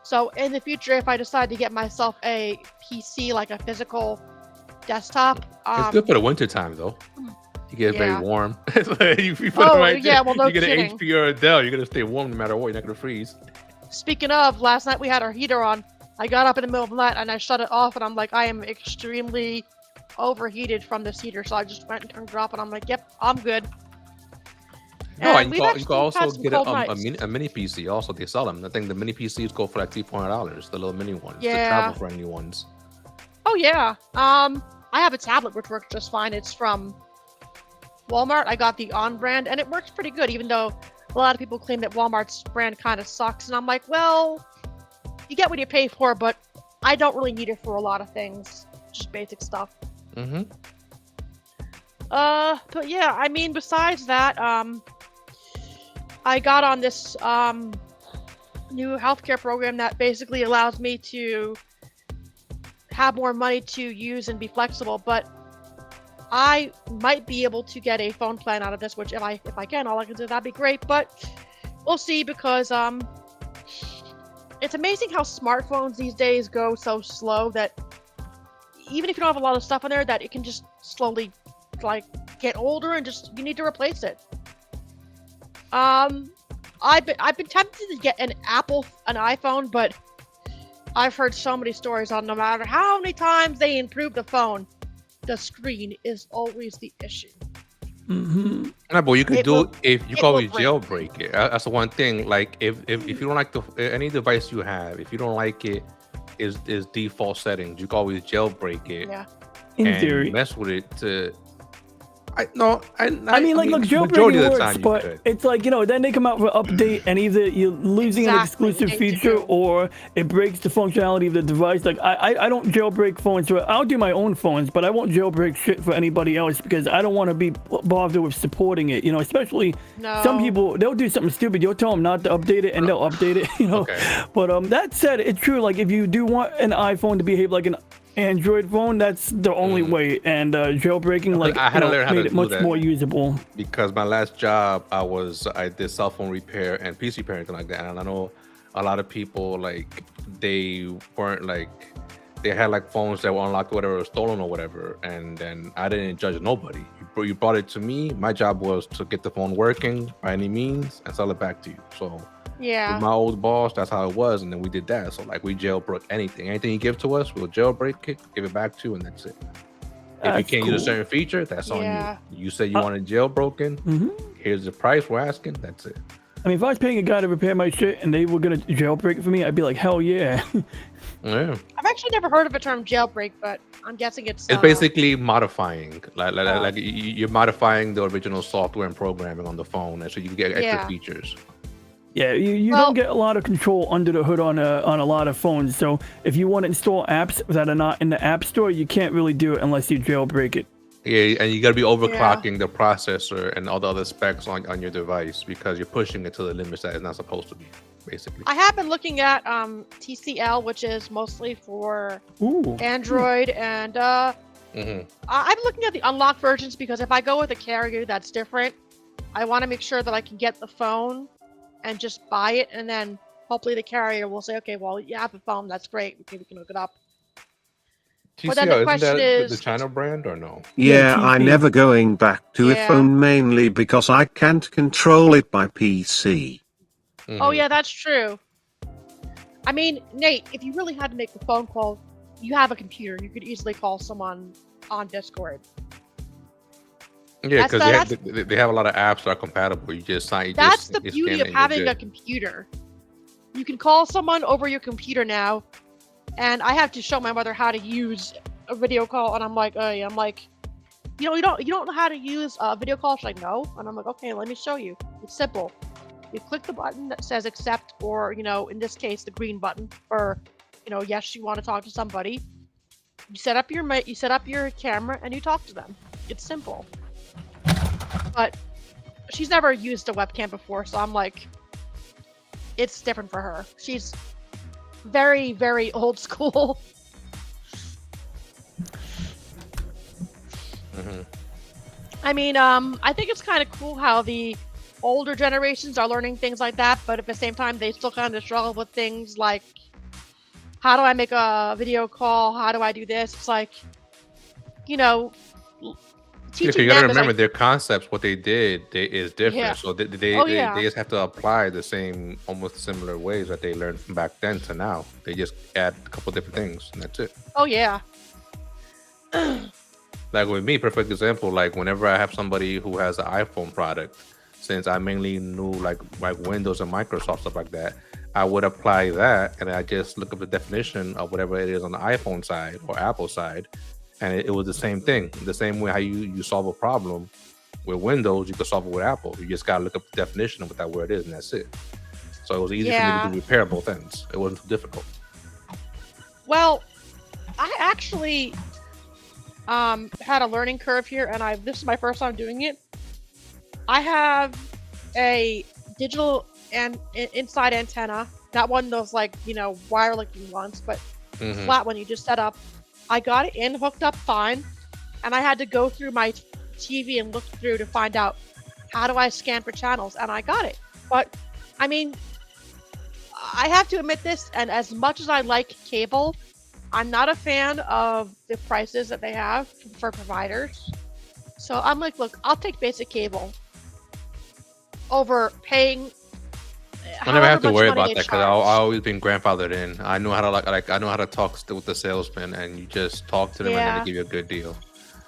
So in the future, if I decide to get myself a PC, like a physical desktop, it's good for the winter time though. You get very warm. You put it right yeah, there. well, no you get kidding. an HP or a Dell, you're gonna stay warm no matter what. You're not gonna freeze. Speaking of, last night we had our heater on. I got up in the middle of the night and I shut it off, and I'm like, I am extremely overheated from this heater, so I just went and turned it off, and I'm like, yep, I'm good. No, and you can also get a mini PC. Also, they sell them. I think the mini PCs go for like $300. The little mini ones, the travel-friendly ones. Oh yeah. I have a tablet which works just fine. It's from Walmart. I got the On brand, and it works pretty good, even though a lot of people claim that Walmart's brand kind of sucks. And I'm like, well, you get what you pay for, but I don't really need it for a lot of things, just basic stuff. But yeah, I mean, besides that, I got on this new healthcare program that basically allows me to have more money to use and be flexible, but I might be able to get a phone plan out of this, which if I can, all I can do, that'd be great, but we'll see, because it's amazing how smartphones these days go so slow that even if you don't have a lot of stuff on there, that it can just slowly like get older and just you need to replace it. I've been tempted to get an iPhone, but I've heard so many stories on no matter how many times they improve the phone, the screen is always the issue. No, but you could if you can always jailbreak it. That's the one thing. Like if you don't like any device you have, if you don't like it, is default settings. You can always jailbreak it. Yeah. In theory, mess with it to. I mean, look, jailbreaking works, but it's like, then they come out with an update, and either you're losing an exclusive feature or it breaks the functionality of the device. Like, I don't jailbreak phones. I'll do my own phones, but I won't jailbreak shit for anybody else because I don't want to be bothered with supporting it. Especially some people, they'll do something stupid. You'll tell them not to update it, and they'll update it. Okay. But that said, it's true. Like, if you do want an iPhone to behave like an Android phone, that's the only way, and jailbreaking I had to learn how made to it do much that more usable. Because my last job, I did cell phone repair and PC repair and like that, and I know a lot of people like they weren't like they had like phones that were unlocked or whatever, or stolen or whatever, and then I didn't judge nobody. You brought it to me. My job was to get the phone working by any means and sell it back to you. So. Yeah. With my old boss, that's how it was, and then we did that. So like we jailbroke anything you give to us, we'll jailbreak it, give it back to you, and that's it. If you can't use a certain feature, that's on you. You say you want it jailbroken. Here's the price we're asking. That's it. I mean, if I was paying a guy to repair my shit and they were gonna jailbreak it for me, I'd be like, hell yeah. Yeah. I've actually never heard of the term jailbreak, but I'm guessing it's basically modifying, like you're modifying the original software and programming on the phone, and so you can get extra features. Yeah, you don't get a lot of control under the hood on a lot of phones. So if you want to install apps that are not in the App Store, you can't really do it unless you jailbreak it. Yeah, and you got to be overclocking the processor and all the other specs on your device because you're pushing it to the limits that it's not supposed to be, basically. I have been looking at TCL, which is mostly for Android, and I'm looking at the unlocked versions because if I go with a carrier that's different, I want to make sure that I can get the phone and just buy it, and then hopefully the carrier will say, okay, well, you have a phone, that's great, we can hook it up. TCL, but then the question is the China brand or no? Yeah, I'm never going back to a phone mainly because I can't control it by PC. Oh yeah, that's true. I mean, Nate, if you really had to make a phone call you have a computer. You could easily call someone on Discord. Yeah, That's because they have a lot of apps that are compatible. You just sign. That's the you beauty scan of it and you're having a good. computer. You can call someone over your computer now, and I have to show my mother how to use a video call, and I'm like, I'm like, you don't know how to use a video call? She's like, no, and I'm like, okay, let me show you. It's simple. You click the button that says accept, or in this case, the green button, or yes, you want to talk to somebody. You set up your camera, and you talk to them. It's simple. But she's never used a webcam before, so I'm like, it's different for her. She's very, very old school. I mean, I think it's kind of cool how the older generations are learning things like that, but at the same time, they still kind of struggle with things like, how do I make a video call? How do I do this? It's like, teaching you gotta them is remember like, their concepts. What they did is different. Yeah. So they just have to apply the same, almost similar ways that they learned from back then to now. They just add a couple different things, and that's it. oh yeah. Like with me, perfect example. Like whenever I have somebody who has an iPhone product, since I mainly knew like Windows and Microsoft stuff like that, I would apply that, and I just look up the definition of whatever it is on the iPhone side or Apple side, and it was the same thing. The same way how you solve a problem with Windows, you can solve it with Apple. You just gotta look up the definition of what that word is, and that's it. So it was easy for me to do repair both ends. It wasn't too difficult. Well, I actually had a learning curve here, and this is my first time doing it. I have a digital and inside antenna, not one of those like wire looking ones, but flat one you just set up. I got it in, hooked up fine, and I had to go through my TV and look through to find out how do I scan for channels, and I got it. But I mean, I have to admit this, and as much as I like cable, I'm not a fan of the prices that they have for providers. So I'm like, look, I'll take basic cable over paying. I never have to worry about they that because I always been grandfathered in. I know how to like I know how to talk with the salesman, and you just talk to them and then they give you a good deal.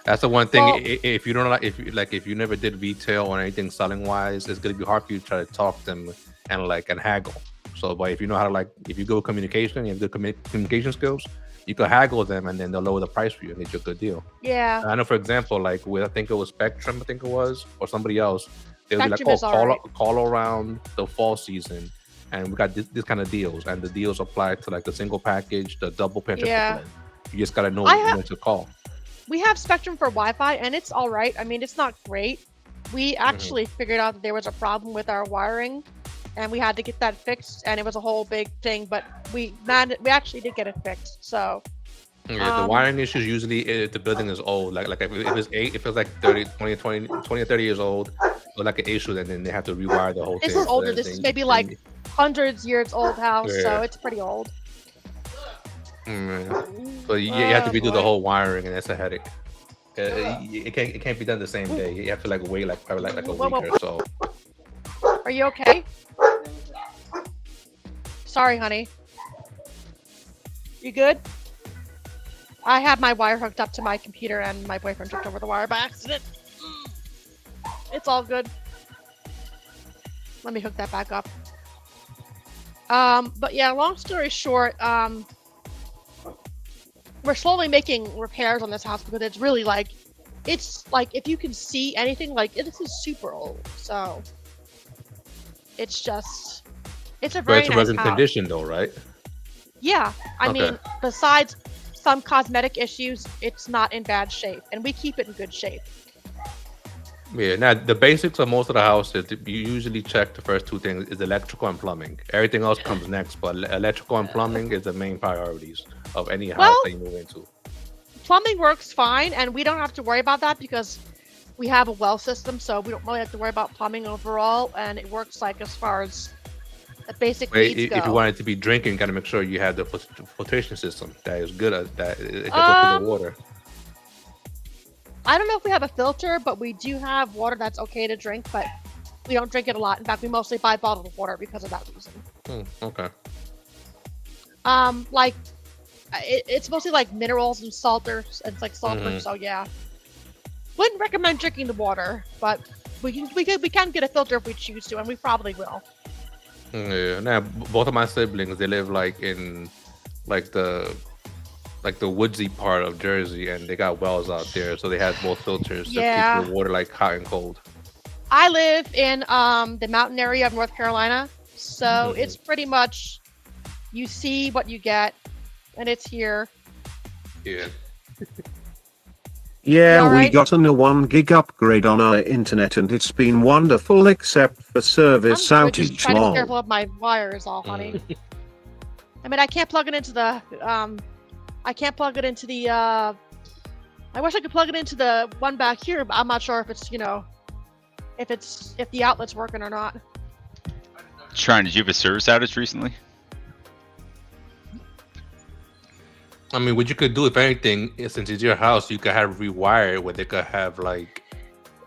That's the one thing. Well, if you don't if you never did retail or anything selling wise, it's gonna be hard for you to try to talk to them and haggle. So, but if you know how to if you go with communication, you have good communication skills, you can haggle them, and then they'll lower the price for you and get you a good deal. Yeah. I know, for example, like with I think it was Spectrum, or somebody else. They'll be like, call around the fall season, and we got this kind of deals, and the deals apply to like the single package, the double package. Yeah. You just gotta know when to call. We have Spectrum for Wi-Fi, and it's all right. I mean, it's not great. We actually figured out that there was a problem with our wiring, and we had to get that fixed, and it was a whole big thing. But we actually did get it fixed. So. Yeah, the wiring issues usually if the building is old, like if it's like 20 or 30 years old, or like an issue, then they have to rewire the whole thing. This is older. This is maybe like hundreds years old house, so it's pretty old. So you have to redo the whole wiring, and that's a headache. It can't be done the same day. You have to wait probably like a week or so. Are you okay? Sorry, honey. You good? I had my wire hooked up to my computer, and my boyfriend took over the wire by accident. It's all good. Let me hook that back up. But yeah, long story short, we're slowly making repairs on this house because it's really it's like if you can see anything, this is super old. So it's a very nice house. But it's condition though, right? Yeah, I mean, besides some cosmetic issues, it's not in bad shape, and we keep it in good shape. Yeah, now the basics of most of the houses, you usually check the first two things is electrical and plumbing. Everything else comes next, but electrical and plumbing is the main priorities of any house that you move into. Plumbing works fine, and we don't have to worry about that because we have a well system, so we don't really have to worry about plumbing overall, and it works as far as the basic needs go. If you want it to be drinking, you got to make sure you have the filtration system that is good at that. It can go through the water. I don't know if we have a filter, but we do have water that's okay to drink, but we don't drink it a lot. In fact, we mostly buy bottled water because of that reason. Okay. it's mostly like minerals and salters, and it's like sulfur. So yeah, wouldn't recommend drinking the water, but we can get a filter if we choose to, and we probably will. Yeah. Now, both of my siblings, they live like in like the woodsy part of Jersey, and they got wells out there, so they have both filters to keep the water like hot and cold. I live in the mountain area of North Carolina, so it's pretty much you see what you get, and it's here. Yeah. Yeah, we got a 1 gig upgrade on our internet, and it's been wonderful, except for service outage. Just try to be careful of my wires, all honey. I mean, I can't plug it into the. I can't plug it into the. I wish I could plug it into the one back here, but I'm not sure if it's if the outlet's working or not. Tron, did you have a service outage recently? I mean, what you could do, if anything, since it's your house, you could have rewired where they could have like.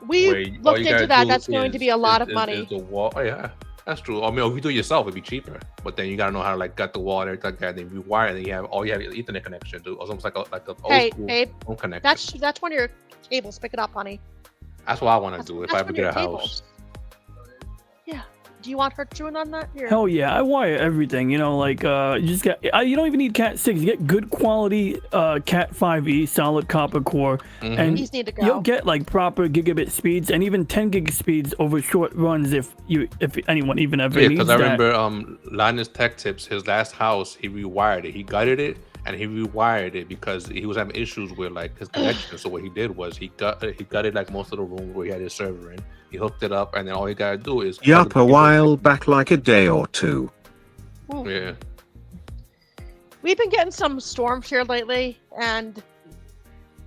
We looked into that. That's going to be a lot of money. The wall, oh, yeah, that's true. I mean, if you do it yourself, it'd be cheaper. But then you gotta know how to like gut the wall and everything like that. And then rewire, and then you have an Ethernet connection too. It's almost like an old school phone connection. That's one of your cables. Pick it up, honey. That's what I want to do if I ever get a house. Yeah. Do you want her chewing on that? Here. Hell yeah, I wire everything. You know, like you just get. You don't even need Cat 6. You get good quality Cat 5e solid copper core, and These need to go. you'll get like proper gigabit speeds and even 10 gig speeds over short runs if anyone even ever needs that. Because I remember Linus Tech Tips, his last house, he rewired it. He gutted it and he rewired it because he was having issues with like his connection. So what he did was he gutted like most of the rooms where he had his server in. He hooked it up, and then all you gotta do is. Yup, a while back, like a day or two. Ooh. Yeah. We've been getting some storms here lately, and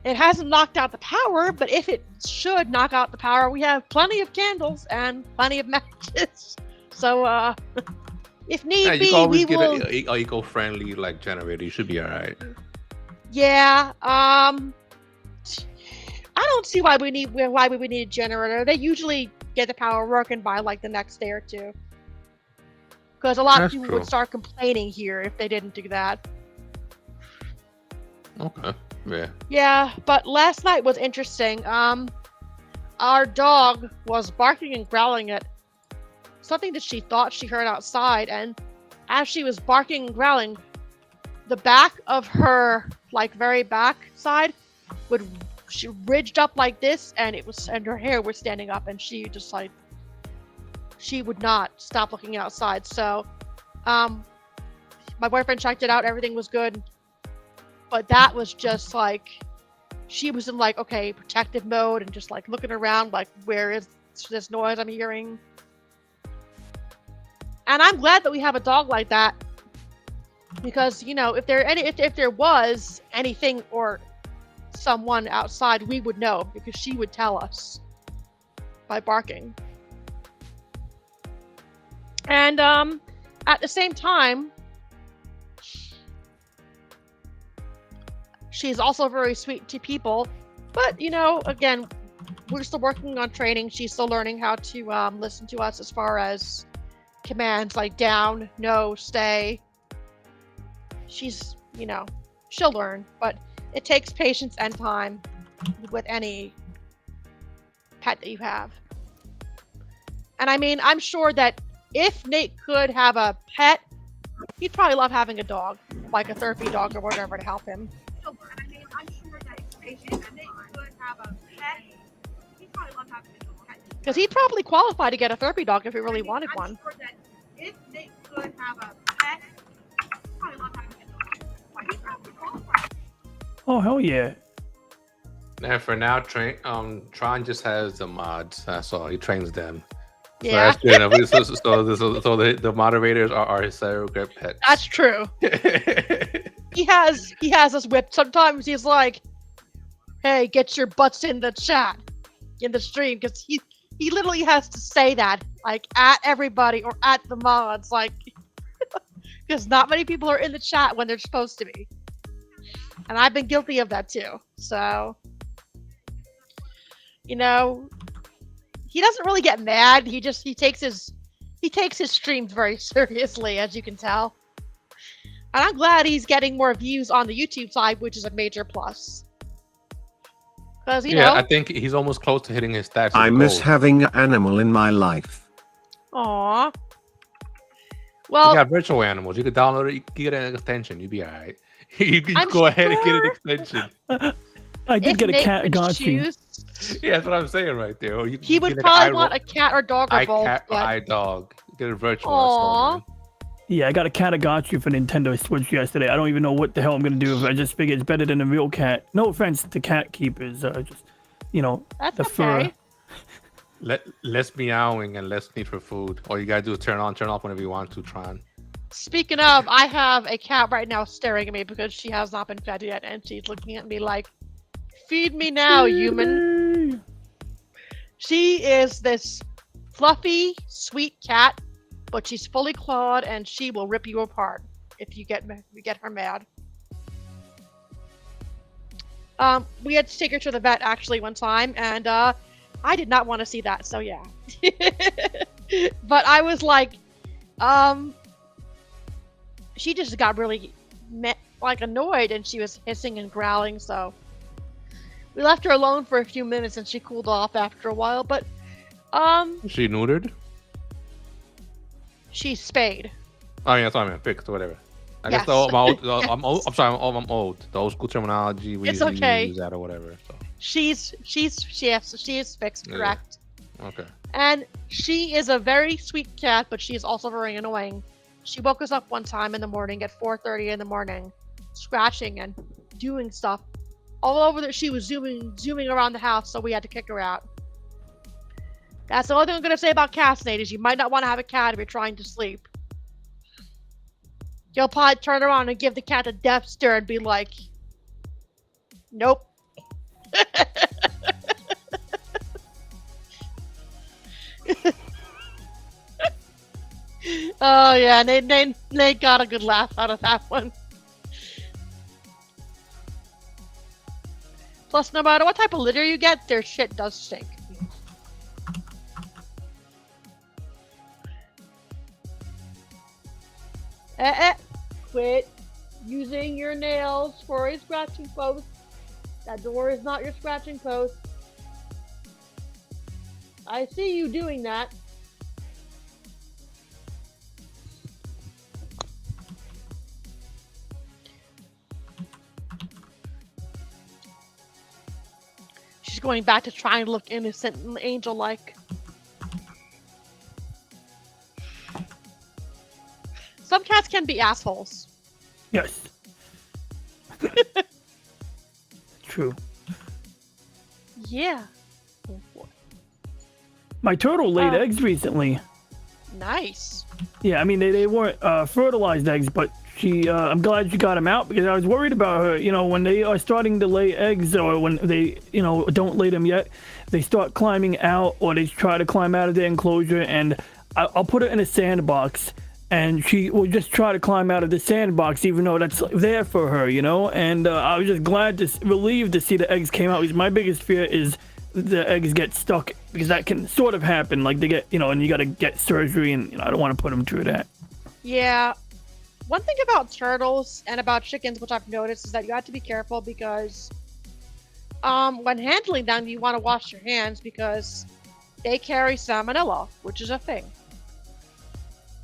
it hasn't knocked out the power. But if it should knock out the power, we have plenty of candles and plenty of matches. So, if need be, you can always we will. get an eco-friendly like generator. You should be all right. Yeah. I don't see why we would need a generator. They usually get the power working by like the next day or two. Because a lot of people would start complaining here if they didn't do that. Okay. Yeah. Yeah, but last night was interesting. Our dog was barking and growling at something that she thought she heard outside, and as she was barking and growling, the back of her like very back side she ridged up like this, and her hair was standing up, and she just like she would not stop looking outside. So my boyfriend checked it out, everything was good, but that was just like she was in like protective mode and just like looking around like, where is this noise I'm hearing? And I'm glad that we have a dog like that, because if there was anything or someone outside, we would know, because she would tell us by barking. And at the same time, she's also very sweet to people, but again, we're still working on training. She's still learning how to listen to us as far as commands like down, no, stay. She's she'll learn, but it takes patience and time with any pet that you have. And I mean, I'm sure that if Nate could have a pet, he'd probably love having a dog, like a therapy dog or whatever, to help him. I mean, I'm sure that if Nate could have a pet, he'd probably love having a dog. Because he'd probably qualify to get a therapy dog if he really wanted one. I'm sure that if Nate could have a pet, he'd probably love having a dog. He'd probably qualify. Oh hell yeah! And for now, Tron just has the mods. That's all. He trains them. Yeah. So that's good enough. So the moderators are his surrogate pets. That's true. He has us whipped. Sometimes he's like, "Hey, get your butts in the chat, in the stream," because he literally has to say that like at everybody or at the mods, like because not many people are in the chat when they're supposed to be. And I've been guilty of that too. So, he doesn't really get mad. He takes his streams very seriously, as you can tell. And I'm glad he's getting more views on the YouTube side, which is a major plus. Because, you know. I think he's almost close to hitting his stats. I miss having an animal in my life. Aww. You Well, got virtual animals. You could download it. You can get an extension. You'd be all right. You can I'm go ahead and get an sure. extension. I did if get a Nate cat could got you. choose, Yeah, that's what I'm saying right there. Or you he can would get probably an want a cat or dog or both. iCat or But iDog. Get a virtual. Aw. That's all, Yeah, I got a cat I got you for Nintendo Switch yesterday. I don't even know what the hell I'm gonna do. I just figured it's better than a real cat. No offense to cat keepers, just that's the fur. okay. Less meowing and less need for food. All you gotta do is turn off whenever you want to, Tron. Speaking of, I have a cat right now staring at me because she has not been fed yet, and she's looking at me like, "Feed me now, human." She is this fluffy, sweet cat, but she's fully clawed, and she will rip you apart if you get her mad. We had to take her to the vet actually one time, and I did not want to see that. So yeah, but I was like, she just got really annoyed, and she was hissing and growling. So we left her alone for a few minutes, and she cooled off after a while. But Is she neutered? she's spayed. Oh yeah, that's what I meant. Fixed or whatever. I Yes. guess I'm old. Yes. I'm old. I'm sorry. I'm old. The old school terminology we It's usually okay. use that or whatever. So. She is fixed, Yeah. correct? Okay. And she is a very sweet cat, but she is also very annoying. She woke us up one time in the morning at 4:30 in the morning, scratching and doing stuff all over that. She was zooming around the house, so we had to kick her out. That's the only thing I'm gonna say about cats, Nate, is you might not want to have a cat if you're trying to sleep. You'll probably turn around and give the cat a death stare and be like, "Nope." Oh yeah, Nate got a good laugh out of that one. Plus, no matter what type of litter you get, their shit does stink. Quit using your nails for a scratching post. That door is not your scratching post. I see you doing that. She's going back to trying to look innocent and angel-like. Some cats can be assholes. Yes. True. Yeah. My turtle laid Oh. eggs recently. Nice. Yeah, I mean they weren't fertilized eggs, but I'm glad she got them out because I was worried about her. You know, when they are starting to lay eggs, or when they don't lay them yet, they start climbing out, or they try to climb out of their enclosure, and I'll put her in a sandbox, and she will just try to climb out of the sandbox, even though that's there for her, And I was just relieved to see the eggs came out. Because my biggest fear is the eggs get stuck, because that can sort of happen. Like they get, and you got to get surgery, and I don't want to put them through that. Yeah. One thing about turtles and about chickens, which I've noticed, is that you have to be careful because when handling them, you want to wash your hands because they carry salmonella, which is a thing.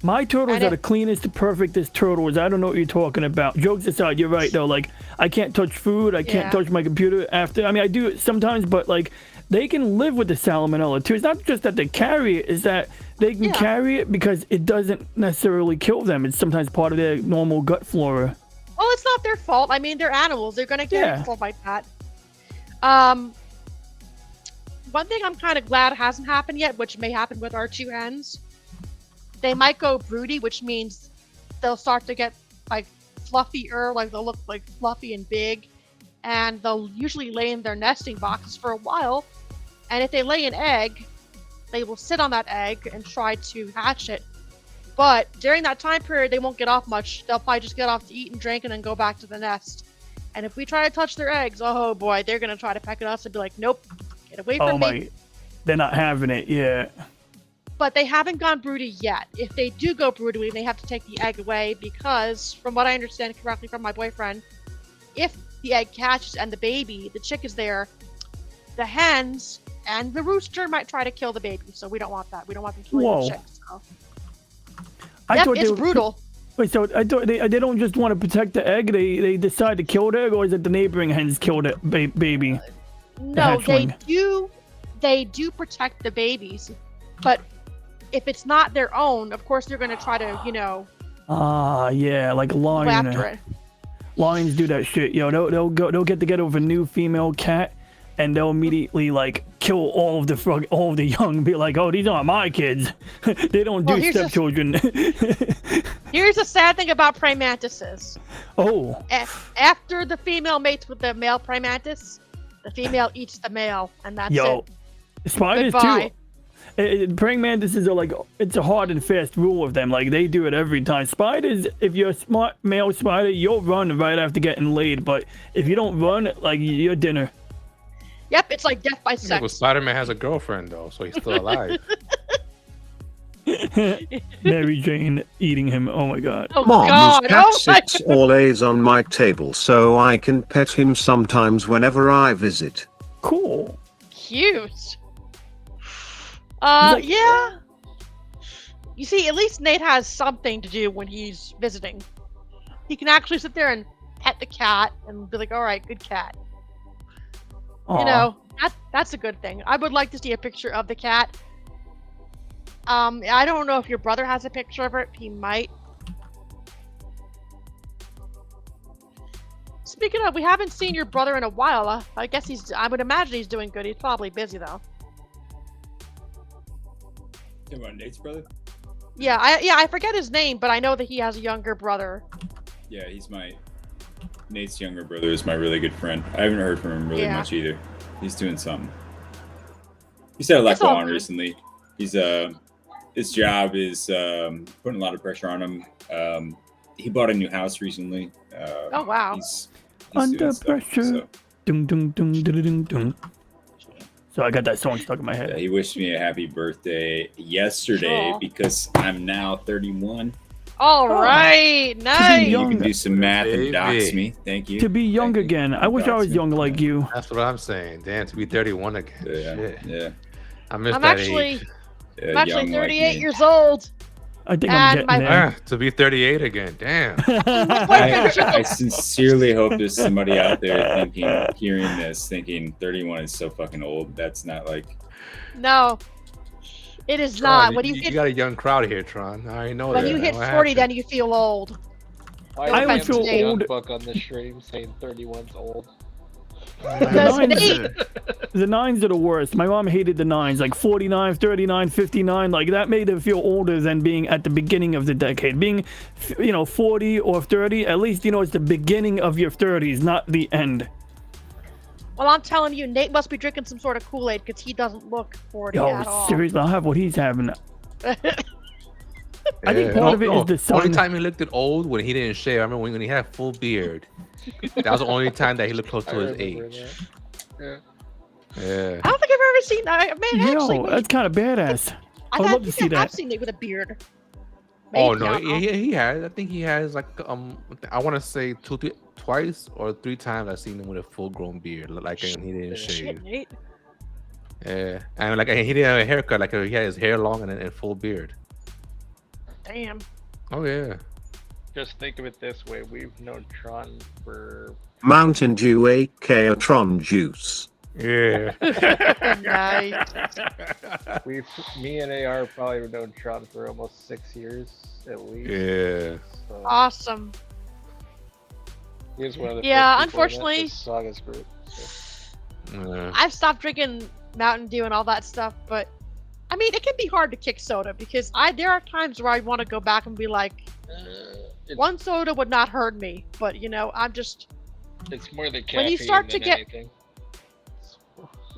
My turtles are the cleanest, perfectest turtles. I don't know what you're talking about. Jokes aside, you're right though. Like I can't touch food. I can't touch my computer after. I mean, I do it sometimes, but like they can live with the salmonella too. It's not just that they carry it; it's that they can carry it because it doesn't necessarily kill them. It's sometimes part of their normal gut flora. Well, it's not their fault. I mean, they're animals. They're gonna get stuff like that. One thing I'm kind of glad hasn't happened yet, which may happen with our two hens. They might go broody, which means they'll start to get like fluffier, like they'll look like fluffy and big, and they'll usually lay in their nesting boxes for a while. And if they lay an egg, they will sit on that egg and try to hatch it. But during that time period, they won't get off much. They'll probably just get off to eat and drink and then go back to the nest. And if we try to touch their eggs, oh boy, they're gonna try to peck at us and be like, "Nope, get away from me." They're not having it. Yeah. but they haven't gone broody yet. If they do go broody, they have to take the egg away because, from what I understand correctly from my boyfriend, if the egg hatches and the chick is there, the hens and the rooster might try to kill the baby. So we don't want that. We don't want them killing the chick. So. It's brutal. Wait, so I thought they don't just want to protect the egg. They decide to kill the egg, or is it the neighboring hens kill the baby? No, they do protect the babies, but if it's not their own, of course they're going to try to, yeah, like go after it. Lions do that shit, yo. They'll get together with a new female cat, and they'll immediately like kill all of the young, and be like, oh, these aren't my kids. They don't do stepchildren. Here's the sad thing about praying mantises. Oh. After the female mates with the male praying mantis, the female eats the male, and that's it. Spiders Goodbye. too. Praying mantises are like, it's a hard and fast rule of them. Like, they do it every time. Spiders, if you're a smart male spider, you'll run right after getting laid. But if you don't run, like, you're dinner. Yep, it's like death by sex. Yeah, but Spider-Man has a girlfriend, though, so he's still alive. Mary Jane eating him. Oh, my God. Oh, Mom's God. cat sits or lays on my table so I can pet him sometimes whenever I visit. Cool. Cute. Yeah. You see, at least Nate has something to do when he's visiting. He can actually sit there and pet the cat and be like, all right, good cat. Aww. That's a good thing. I would like to see a picture of the cat. I don't know if your brother has a picture of it. He might. Speaking of, we haven't seen your brother in a while. I guess I would imagine he's doing good. He's probably busy, though. You about Nate's brother? Yeah, I forget his name, but I know that he has a younger brother. Yeah, Nate's younger brother is my really good friend. I haven't heard from him really much either. He's doing something. He's had a lot going on recently. His job is putting a lot of pressure on him. He bought a new house recently. Oh wow! He's under pressure. So. Dun, dun, dun, dun, dun, dun. So I got that song stuck in my head. He wished me a happy birthday yesterday because I'm now 31. All right, nice. You can do some math and dox me. Thank you. To be young again. I wish I was young like you. That's what I'm saying. Damn, to be 31 again. Yeah. Yeah. I missed that age. I'm actually 38 years old. I think I'm getting there. To be 38 again. Damn. I sincerely hope there's somebody out there hearing this, thinking 31 is so fucking old. That's not like. No, it is Tron, not. You got a young crowd here, Tron. I already know when that. you hit 40, then you feel old. I would feel old. Book on the stream saying 31's old. The nines are the worst. My mom hated the nines, like 49, 39, 59. Like that made her feel older than being at the beginning of the decade. Being, 40 or 30, at least it's the beginning of your 30s, not the end. Well, I'm telling you, Nate must be drinking some sort of Kool-Aid because he doesn't look 40 at all. Seriously, I'll have what he's having. I think part of it is the sun. Only time he looked old when he didn't shave. I remember when he had a full beard. That was the only time that he looked close to his age. Yeah. Yeah. I don't think I've ever seen that. Man, actually, that's kind of badass. I would love to see that. I've seen Nate with a beard. Oh no, he has. I think he has like I want to say twice or three times I've seen him with a full-grown beard, like he didn't shave. Nate. Yeah, and like he didn't have a haircut, like he had his hair long and full beard. Damn. Oh yeah. Just think of it this way: we've known Tron for Mountain Dew, aka Tron Juice. Yeah. Nice. Me and AR probably have known Tron for almost 6 years at least. Yeah. So Awesome. he was one of the unfortunately, Saga's group. So. I've stopped drinking Mountain Dew and all that stuff, but I mean, it can be hard to kick soda because there are times where I want to go back and be like, one soda would not hurt me, but I'm just. It's more the caffeine when you start to get anything.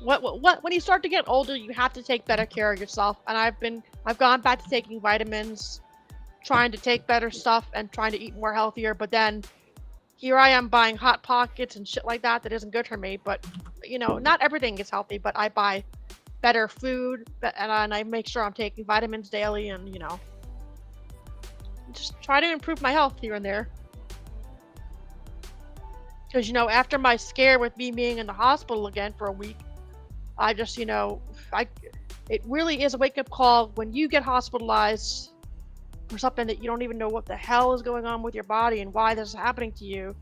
when you start to get older, you have to take better care of yourself. And I've gone back to taking vitamins, trying to take better stuff and trying to eat more healthier. But then here I am buying Hot Pockets and shit like that isn't good for me. But not everything is healthy. But I buy better food, and I make sure I'm taking vitamins daily, and just try to improve my health here and there. Because after my scare with me being in the hospital again for a week, I just it really is a wake-up call when you get hospitalized for something that you don't even know what the hell is going on with your body and why this is happening to you.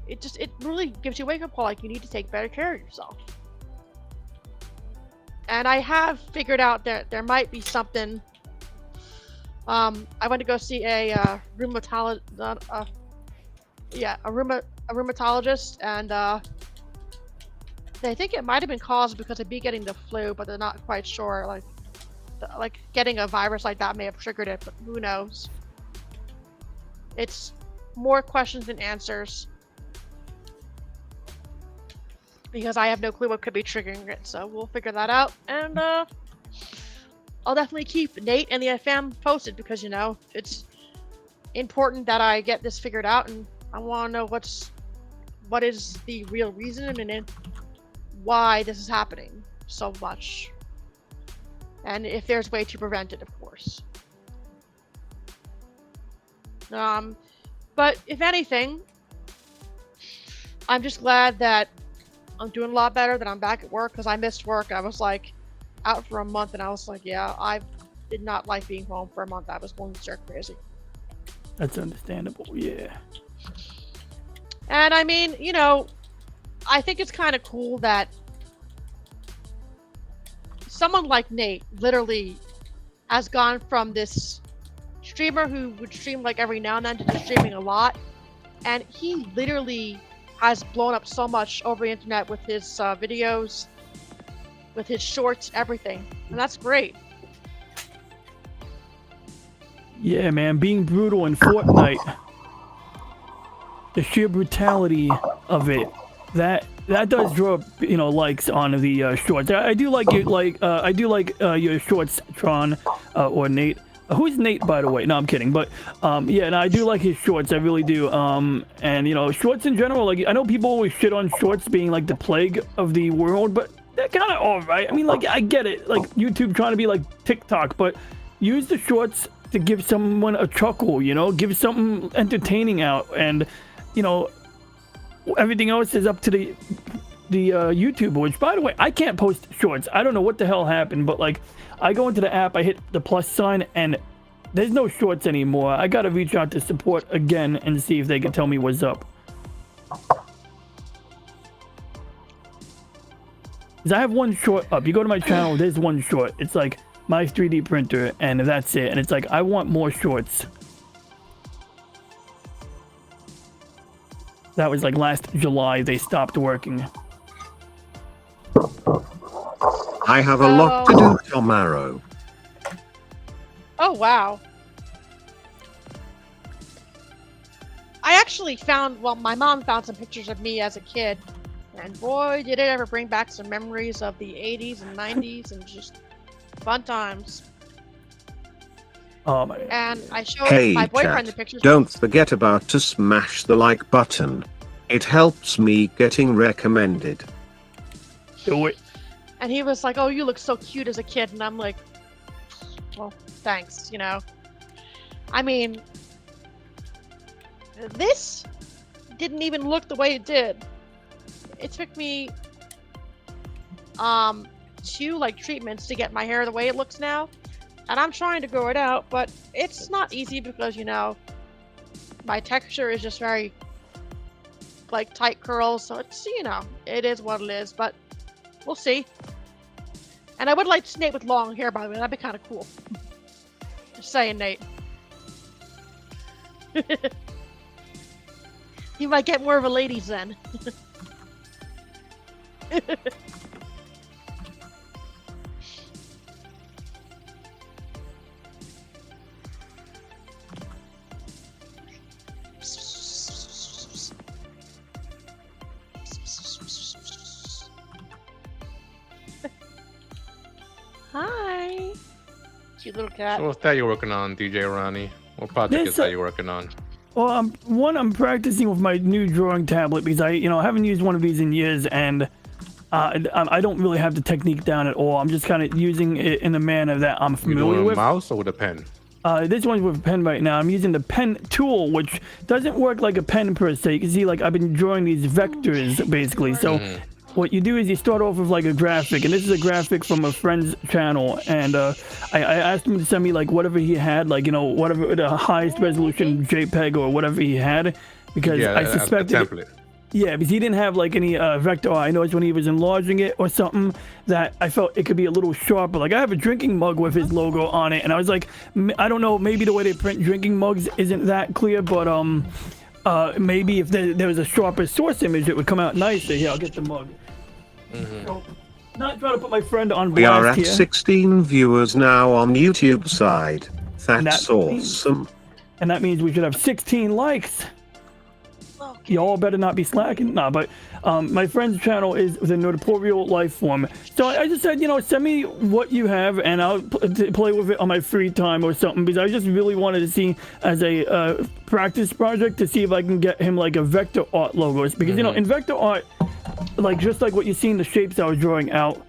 It really gives you a wake-up call, like you need to take better care of yourself. And I have figured out that there might be something. I went to go see a rheumatologist, and they think it might have been caused because of me getting the flu, but they're not quite sure. Like getting a virus like that may have triggered it, but who knows? It's more questions than answers, because I have no clue what could be triggering it. So we'll figure that out, and I'll definitely keep Nate and the fam posted, because it's important that I get this figured out, and I want to know what is the real reason and why this is happening so much, and if there's a way to prevent it, of course. But if anything, I'm just glad that I'm doing a lot better, that I'm back at work, because I missed work. I was like out for a month, and I was like, yeah, I did not like being home for a month. I was going stir crazy. That's understandable, yeah. And I mean, I think it's kind of cool that someone like Nate literally has gone from this streamer who would stream like every now and then to just streaming a lot, and he literally has blown up so much over the internet with his videos, with his shorts, everything, and that's great. Yeah, man, being brutal in Fortnite, the sheer brutality of it, that does draw likes on the shorts. I do like your shorts, Tron, or Nate. Who's Nate, by the way? No, I'm kidding. But yeah, and I do like his shorts. I really do. And shorts in general. Like, I know people always shit on shorts being like the plague of the world, but they're kind of all right. I mean, like, I get it. Like YouTube trying to be like TikTok, but use the shorts to give someone a chuckle. Give something entertaining out, and everything else is up to the YouTuber. Which, by the way, I can't post shorts. I don't know what the hell happened, but like, I go into the app, I hit the plus sign, and there's no shorts anymore. I gotta reach out to support again and see if they can tell me what's up. Because I have one short up. You go to my channel, there's one short. It's like my 3D printer, and that's it. And it's like, I want more shorts. That was like last July, they stopped working. I have a lot to do tomorrow. Oh, wow. I actually found, my mom found some pictures of me as a kid, and boy, did it ever bring back some memories of the 80s and 90s and just fun times. Oh my. And I showed Hey, my boyfriend chat, the pictures. don't forget about to smash the like button. It helps me getting recommended. Do it. And he was like, oh, you look so cute as a kid. And I'm like, well, thanks, I mean, this didn't even look the way it did. It took me 2 treatments to get my hair the way it looks now. And I'm trying to grow it out, but it's not easy because, my texture is just very tight curls. So it's, it is what it is, but we'll see. And I would like Nate with long hair, by the way. That'd be kind of cool. Just saying, Nate. You might get more of a ladies then. Hi. Cute little cat. So what's that you're working on, DJ Ronnie? What project is that you're working on? Well, I'm practicing with my new drawing tablet because I haven't used one of these in years, and I don't really have the technique down at all. I'm just kind of using it in a manner that I'm You familiar doing a with. mouse or with a pen? This one's with a pen right now. I'm using the pen tool, which doesn't work like a pen per se. You can see, like, I've been drawing these vectors, basically. So what you do is you start off with, like, a graphic. And this is a graphic from a friend's channel. And I asked him to send me, like, whatever he had, like, you know, whatever the highest resolution JPEG or whatever he had. Because I suspected... a template. Yeah, because he didn't have like any vector. I noticed when he was enlarging it or something that I felt it could be a little sharper. Like I have a drinking mug with his logo on it, and I was like, I don't know, maybe the way they print drinking mugs isn't that clear, but maybe if there was a sharper source image, it would come out nicer. Here, I'll get the mug. So, not trying to put my friend on blast We are at here. 16 viewers now on YouTube side. That's awesome. And that means we should have 16 likes. Y'all better not be slacking. Nah, but my friend's channel is the Notorial Life Form. So I just said, you know, send me what you have and I'll play with it on my free time or something, because I just really wanted to see as a practice project to see if I can get him like a vector art logos. Because, you know, in vector art, like just like what you see in the shapes I was drawing out,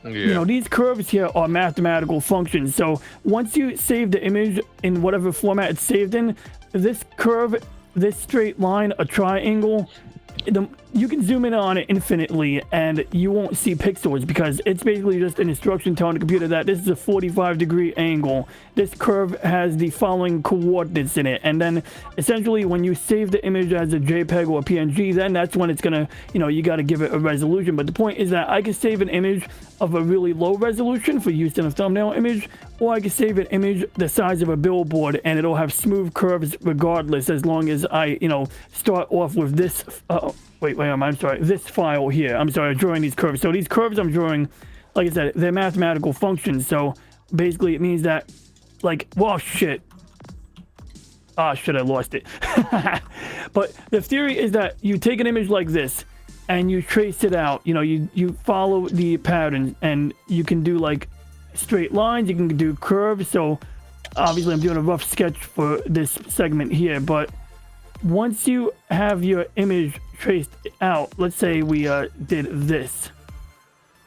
you know, these curves here are mathematical functions. So once you save the image in whatever format it's saved in, this curve, this straight line, a triangle, you can zoom in on it infinitely and you won't see pixels, because it's basically just an instruction telling the computer that this is a 45-degree angle. This curve has the following coordinates in it. And then essentially when you save the image as a JPEG or a PNG, then that's when it's gonna, you know, you got to give it a resolution. But the point is that I can save an image of a really low resolution for use in a thumbnail image, or I can save an image the size of a billboard and it'll have smooth curves regardless, as long as I, you know, start off with this I'm sorry, this file here. I'm sorry, I'm drawing these curves. So these curves I'm drawing, like I said, they're mathematical functions. So basically it means that, like, well, shit. Ah, shit, I lost it. But the theory is that you take an image like this and you trace it out. You know, you follow the pattern and you can do like straight lines, you can do curves. So obviously I'm doing a rough sketch for this segment here, but once you have your image traced out, let's say we did this.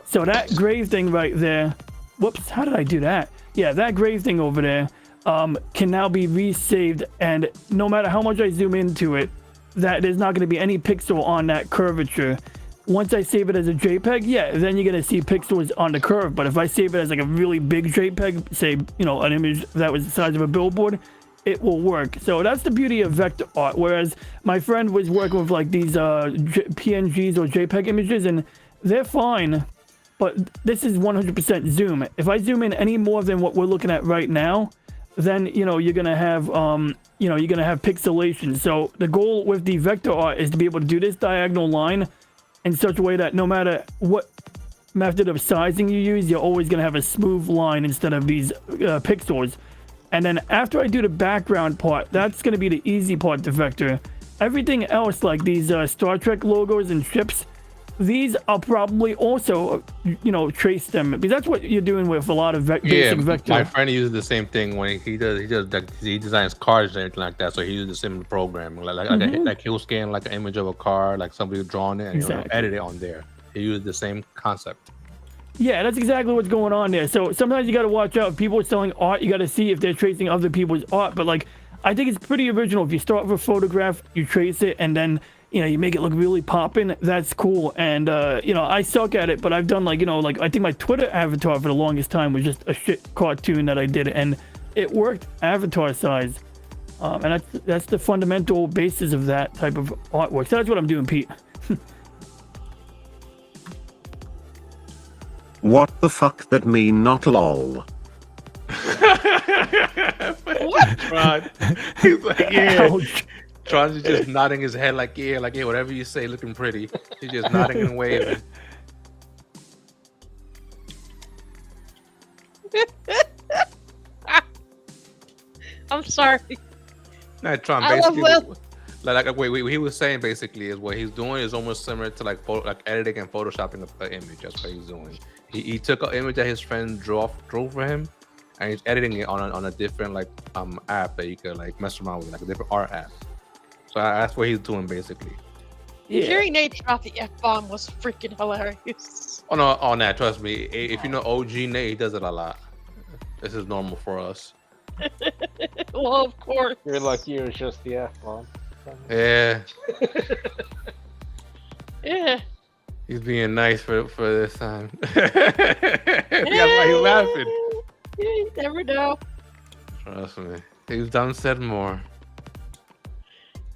So that grave thing right there, whoops, how did I do that? Yeah, that grave thing over there can now be resaved, and no matter how much I zoom into it, that there's not going to be any pixel on that curvature. Once I save it as a JPEG, yeah, then you're going to see pixels on the curve. But if I save it as like a really big JPEG, say, you know, an image that was the size of a billboard, it will work. So that's the beauty of vector art. Whereas my friend was working with like these PNGs or JPEG images, and they're fine, but this is 100% zoom. If I zoom in any more than what we're looking at right now, then, you know, you're gonna have you're gonna have pixelation. So the goal with the vector art is to be able to do this diagonal line in such a way that no matter what method of sizing you use, you're always gonna have a smooth line instead of these pixels. And then after I do the background part, that's going to be the easy part to vector. Everything else, like these Star Trek logos and ships, these I'll probably also, you know, trace them, because that's what you're doing with a lot of basic vector. My friend uses the same thing when he designs cars and everything like that. So he uses the same program, like he'll scan like an image of a car, like somebody drawn it, and he'll edit it on there. He uses the same concept. Yeah, that's exactly what's going on there. So sometimes you got to watch out. If people are selling art, you got to see if they're tracing other people's art. But like, I think it's pretty original. If you start with a photograph, you trace it, and then, you know, you make it look really popping. That's cool. And, you know, I suck at it, but I've done like, you know, like I think my Twitter avatar for the longest time was just a shit cartoon that I did, and it worked avatar size. And that's the fundamental basis of that type of artwork. So that's what I'm doing, Pete. What the fuck that mean, not lol? What? Tron. He's like, yeah. Ouch. Tron's just nodding his head like, yeah, whatever you say, looking pretty. He's just nodding and waving. I'm sorry. No, Tron, basically, like what he was saying basically is what he's doing is almost similar to like editing and photoshopping an image. That's what he's doing. He took an image that his friend drew for him, and he's editing it on a different like app that you could like mess around with, like a different art app. So that's what he's doing basically. Yeah. Hearing Nate drop the F-bomb was freaking hilarious. Oh no, on that, trust me. If you know OG Nate, he does it a lot. This is normal for us. Well, of course. You're lucky it was just the F-bomb. Yeah, Yeah. he's being nice for this time. That's why he's laughing. You never know. Trust me. He's done said more.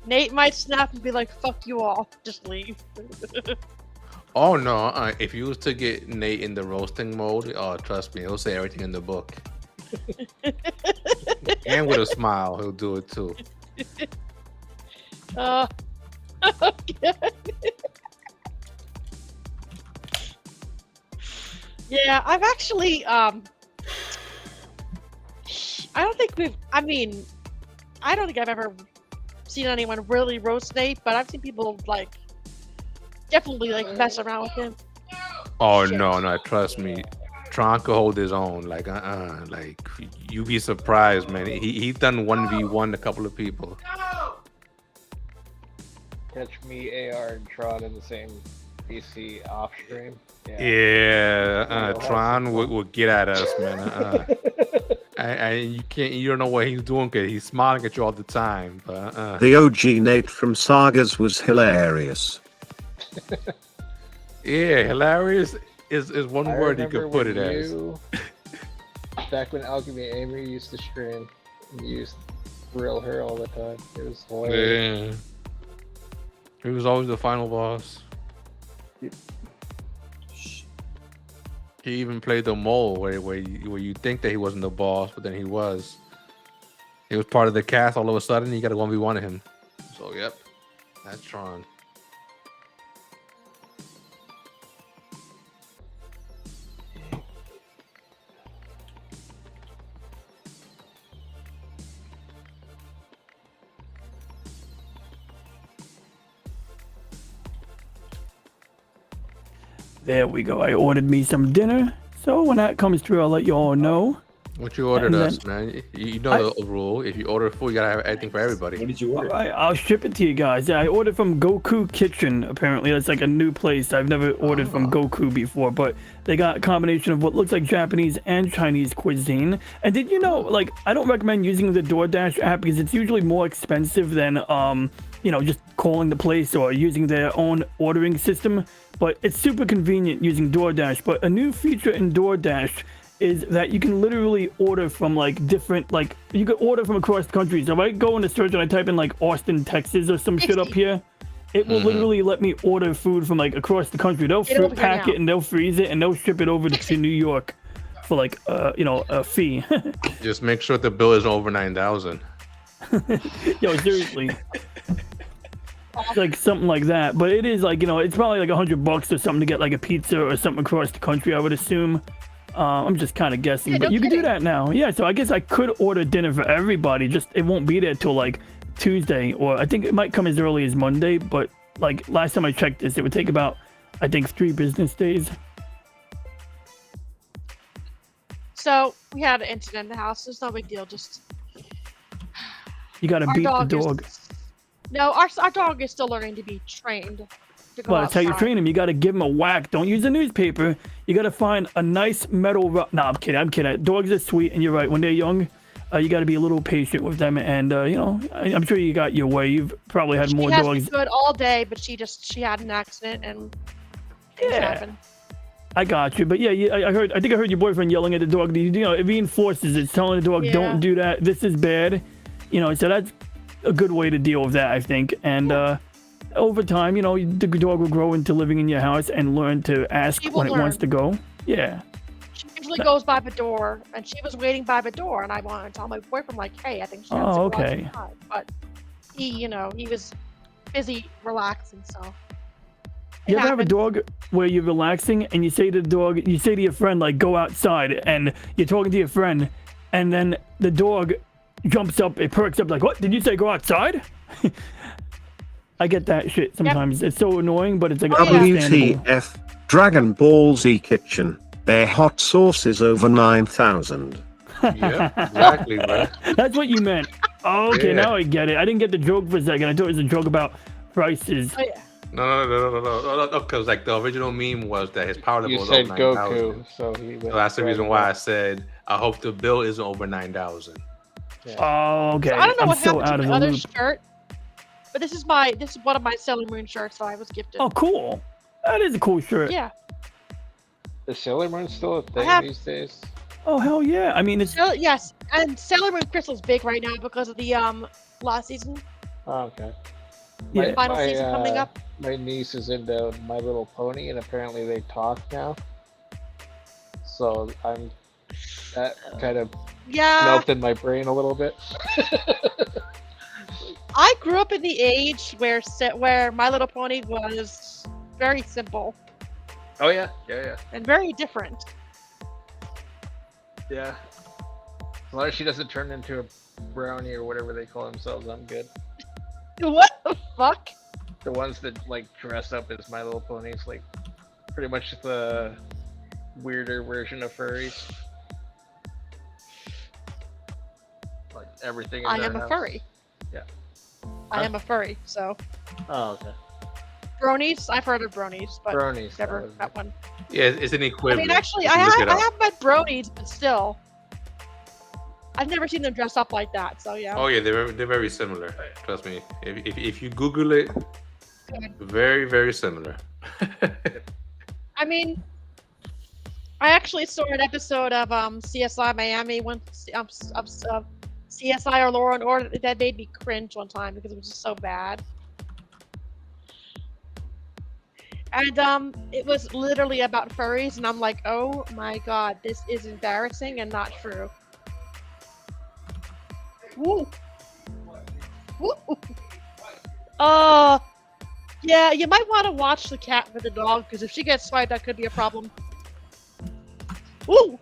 Nate might snap and be like, fuck you all. Just leave. Oh no, if you was to get Nate in the roasting mode, oh trust me, he'll say everything in the book. And with a smile, he'll do it too. Okay. Yeah, I've actually, I don't think I don't think I've ever seen anyone really roast Nate, but I've seen people, like, definitely, like, mess around with him. Oh Shit. no, trust me. Tron could hold his own. Like, like, you be surprised, man. He's done 1v1 a couple of people. Catch me, AR, and Tron in the same PC off stream. Yeah, Tron would get at us, man. You don't know what he's doing because he's smiling at you all the time. But The OG Nate from Sagas was hilarious. yeah, hilarious is one I word you remember could put it when as. Back when Alchemy Aimer used to stream, and you used to grill her all the time. It was hilarious. Yeah. He was always the final boss. Yep. He even played the mole where you think that he wasn't the boss, but then he was. He was part of the cast. All of a sudden, you got a 1v1 of him. So yep, that's Tron. There we go. I ordered me some dinner. So when that comes through, I'll let you all know. What you ordered And us, man? You know the rule. If you order food, you gotta have everything for everybody. What did you order? I'll ship it to you guys. Yeah, I ordered from Goku Kitchen. Apparently, that's like a new place. I've never ordered from Goku before, but they got a combination of what looks like Japanese and Chinese cuisine. And did you know, like, I don't recommend using the DoorDash app because it's usually more expensive than, you know, just calling the place or using their own ordering system. But it's super convenient using DoorDash. But a new feature in DoorDash is that you can literally order from like different, like you could order from across the country. So if I go into search and I type in like Austin, Texas or some shit up here, it will literally let me order food from like across the country. They'll pack it and they'll freeze it and they'll ship it over to New York for like, you know, a fee. Just make sure the bill is over 9,000. Yo, seriously. It's like something like that, but it is like, you know, it's probably like $100 or something to get like a pizza or something across the country, I would assume. I'm just kind of guessing, but you can do that now. Yeah, so I guess I could order dinner for everybody, just it won't be there till like Tuesday, or I think it might come as early as Monday, but like last time I checked this, it would take about, I think, 3 business days. So we had an incident in the house. It's no big deal. Just You gotta beat the dog. No, our dog is still learning to be trained. Well, that's how you train him. You gotta give him a whack. Don't use a newspaper. You gotta find a nice metal rod. No, I'm kidding. Dogs are sweet, and you're right. When they're young, you gotta be a little patient with them. And you know, I'm sure you got your way. You've probably had more dogs. She has been good all day, but she had an accident and things happened. I got you, but yeah, I think I heard your boyfriend yelling at the dog. You know, it reinforces it, telling the dog, "Don't do that. This is bad." You know, so that's a good way to deal with that, I think. And over time, you know, the dog will grow into living in your house and learn to ask when it wants to go. Yeah. She usually goes by the door, and she was waiting by the door, and I wanted to tell my boyfriend, like, "Hey, I think she has to go outside." But he, you know, he was busy relaxing, so. You ever have a dog where you're relaxing and you say to the dog, you say to your friend, like, "Go outside," and you're talking to your friend, and then the dog jumps up, it perks up, like, "What? Did you say go outside?" I get that shit sometimes. It's so annoying, but it's like WTF, Dragon Ball Z Kitchen. Their hot sauce is over 9,000. Yeah, exactly, bro. That's what you meant. Okay, now I get it. I didn't get the joke for a second. I thought it was a joke about prices. No. Because like the original meme was that his power level You was said over 9,000. Goku, so he went. So that's the reason Dragon why Ball. I said I hope the bill isn't over 9,000. Yeah. Oh, okay. So I don't know I'm what so happened to out of my the other loop. shirt, but this is one of my Sailor Moon shirts that I was gifted. Oh, cool. That is a cool shirt. Yeah. Is Sailor Moon still a thing have- these days? Oh, hell yeah. I mean, it's So, yes, and Sailor Moon Crystal's big right now because of the last season, Oh, okay. yeah. final season coming up. My niece is into My Little Pony, and apparently they talk now. So that kind of Yeah, melted my brain a little bit. I grew up in the age where My Little Pony was very simple Oh yeah. and very different. Yeah. As long as she doesn't turn into a brownie or whatever they call themselves, I'm good. What the fuck? The ones that like dress up as My Little Ponies, like pretty much the weirder version of furries. Like everything. In I their am a house. furry. Yeah. I am a furry, so. Oh, okay. Bronies? I've heard of bronies, but Bronies. never that was that one. Yeah, it's an I equivalent. mean, actually, You I can look it up. have met bronies, but still. I've never seen them dress up like that, so yeah. Oh yeah, they're very similar. Trust me. If you Google it, Good. very very similar. I mean, I actually saw an episode of CSI Miami when CSI or Law and Order that made me cringe one time because it was just so bad. And it was literally about furries, and I'm like, oh my god, this is embarrassing and not true. Woo. Woo. Yeah, you might want to watch the cat for the dog, because if she gets swiped, that could be a problem. Woo!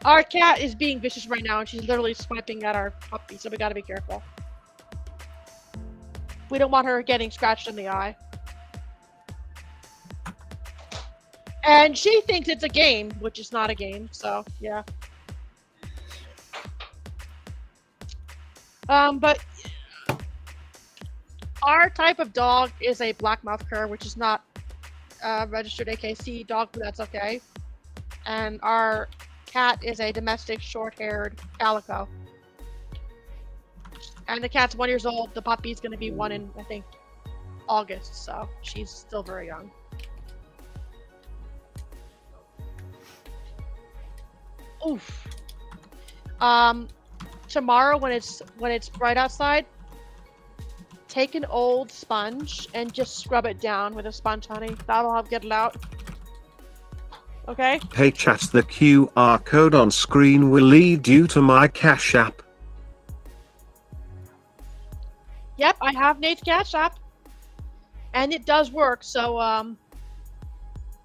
Our cat is being vicious right now, and she's literally swiping at our puppy, so we gotta be careful. We don't want her getting scratched in the eye. And she thinks it's a game, which is not a game, so yeah. But our type of dog is a black mouth cur, which is not registered AKC dog, but that's okay. And our cat is a domestic short-haired calico. And the cat's 1 year old. The puppy's going to be 1 in, I think, August, so she's still very young. Oof. Tomorrow when it's bright outside, take an old sponge and just scrub it down with a sponge, honey. That'll help get it out. Okay? Hey chat, the QR code on screen will lead you to my Cash App. Yep, I have Nate's Cash App. And it does work, so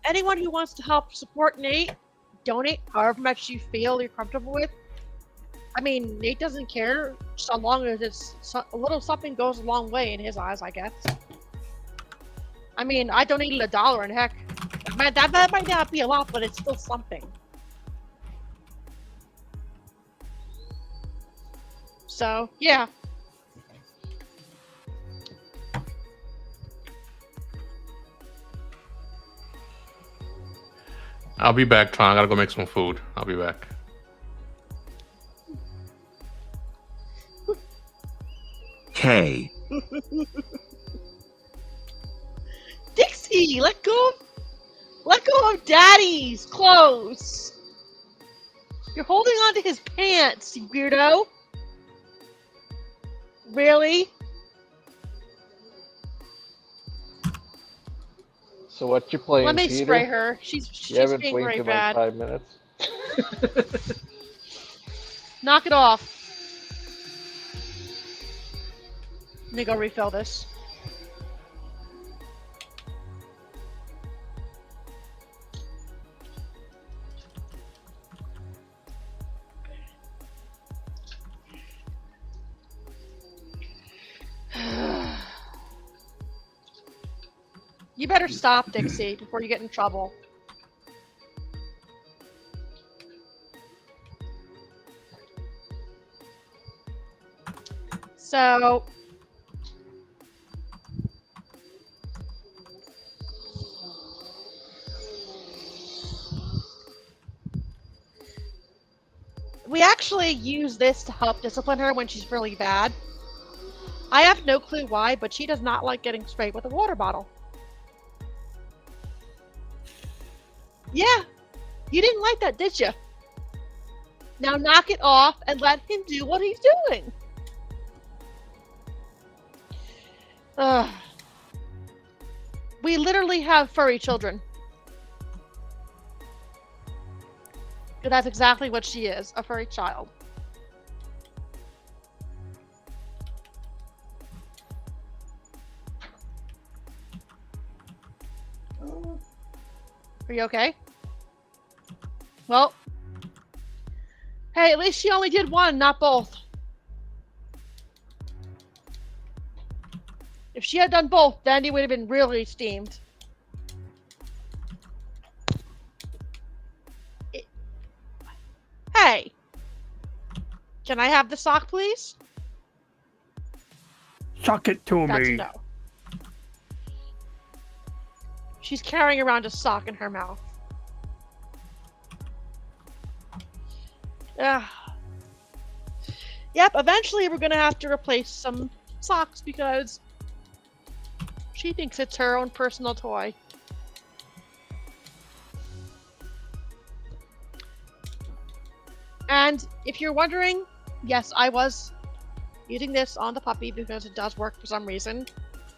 anyone who wants to help support Nate, donate however much you feel you're comfortable with. I mean, Nate doesn't care, so long as it's a little something goes a long way in his eyes, I guess. I mean, I donated $1, and heck, that might not be a lot, but it's still something. So, yeah. I'll be back, Tron. I gotta go make some food. I'll be back. K. Dixie, let go of Daddy's clothes. You're holding on to his pants, you weirdo. Really? So what you playing, Let me Peter? spray her. She's You haven't being blinked very in bad. like 5 minutes. Knock it off. Let me go refill this. You better stop, Dixie, before you get in trouble. So, we actually use this to help discipline her when she's really bad. I have no clue why, but she does not like getting sprayed with a water bottle. Yeah, you didn't like that, did you? Now knock it off and let him do what he's doing. We literally have furry children. That's exactly what she is, a furry child. Are you okay? Well, hey, at least she only did one, not both. If she had done both, then he would have been really steamed. Hey! Can I have the sock, please? Suck it to That's a me. no. She's carrying around a sock in her mouth. Yep, eventually we're gonna have to replace some socks because she thinks it's her own personal toy. And if you're wondering, yes, I was using this on the puppy because it does work for some reason.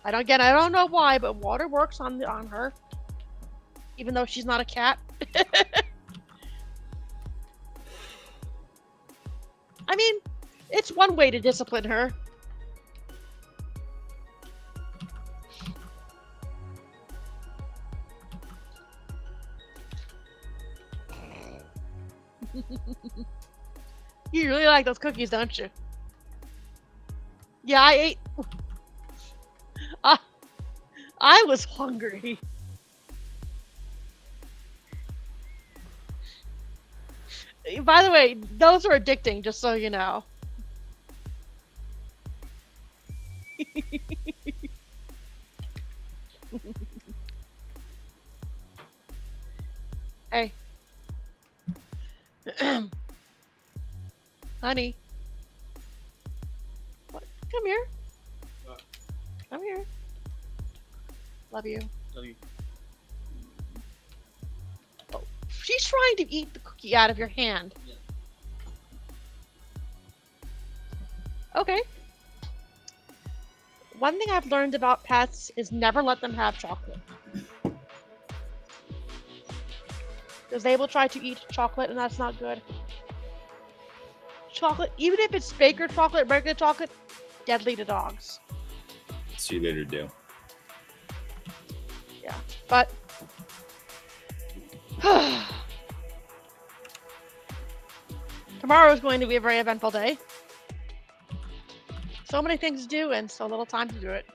I don't know why, but water works on her, even though she's not a cat. I mean, it's one way to discipline her. You really like those cookies, don't you? Yeah, I ate. I was hungry. By the way, those are addicting, just so you know. Hey. Honey. What? Come here. What? Come here. Love you. Love you. Oh, she's trying to eat the cookie out of your hand. Yeah. Okay. One thing I've learned about pets is never let them have chocolate. Because they will try to eat chocolate, and that's not good. Chocolate, even if it's baker chocolate, regular chocolate, deadly to dogs. See you later, Dale. Yeah, but tomorrow is going to be a very eventful day. So many things to do and so little time to do it.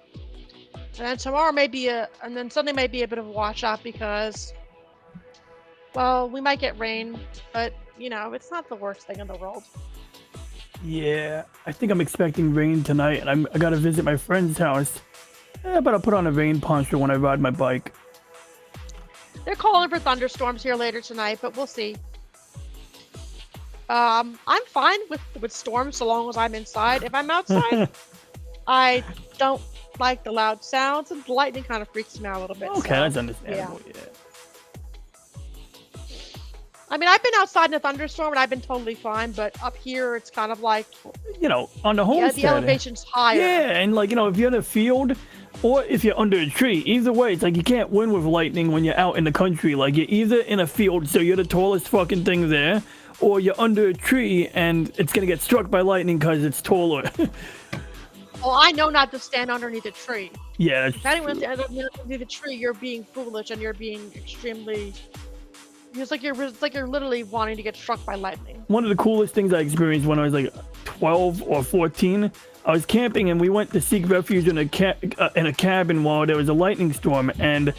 And then tomorrow may be and then Sunday may be a bit of a washout because, well, we might get rain, but you know, it's not the worst thing in the world. Yeah, I think I'm expecting rain tonight, and I gotta visit my friend's house. But I'll put on a rain poncho when I ride my bike. They're calling for thunderstorms here later tonight, but we'll see. I'm fine with storms so long as I'm inside. If I'm outside, I don't like the loud sounds, and the lightning kind of freaks me out a little bit. Okay, so, that's understandable. Yeah. I mean, I've been outside in a thunderstorm and I've been totally fine, but up here it's kind of like, You know, on the homestead. the elevation's higher. Yeah, and like, you know, if you're in a field or if you're under a tree, either way, it's like you can't win with lightning when you're out in the country. Like, you're either in a field, so you're the tallest fucking thing there, or you're under a tree and it's gonna get struck by lightning because it's taller. Well, I know not to stand underneath a tree. Yeah, If anyone's underneath a tree, you're being foolish and you're being extremely. It's like you're literally wanting to get struck by lightning. one of the coolest things I experienced when I was like 12 or 14. I was camping and we went to seek refuge in a cabin while there was a lightning storm, and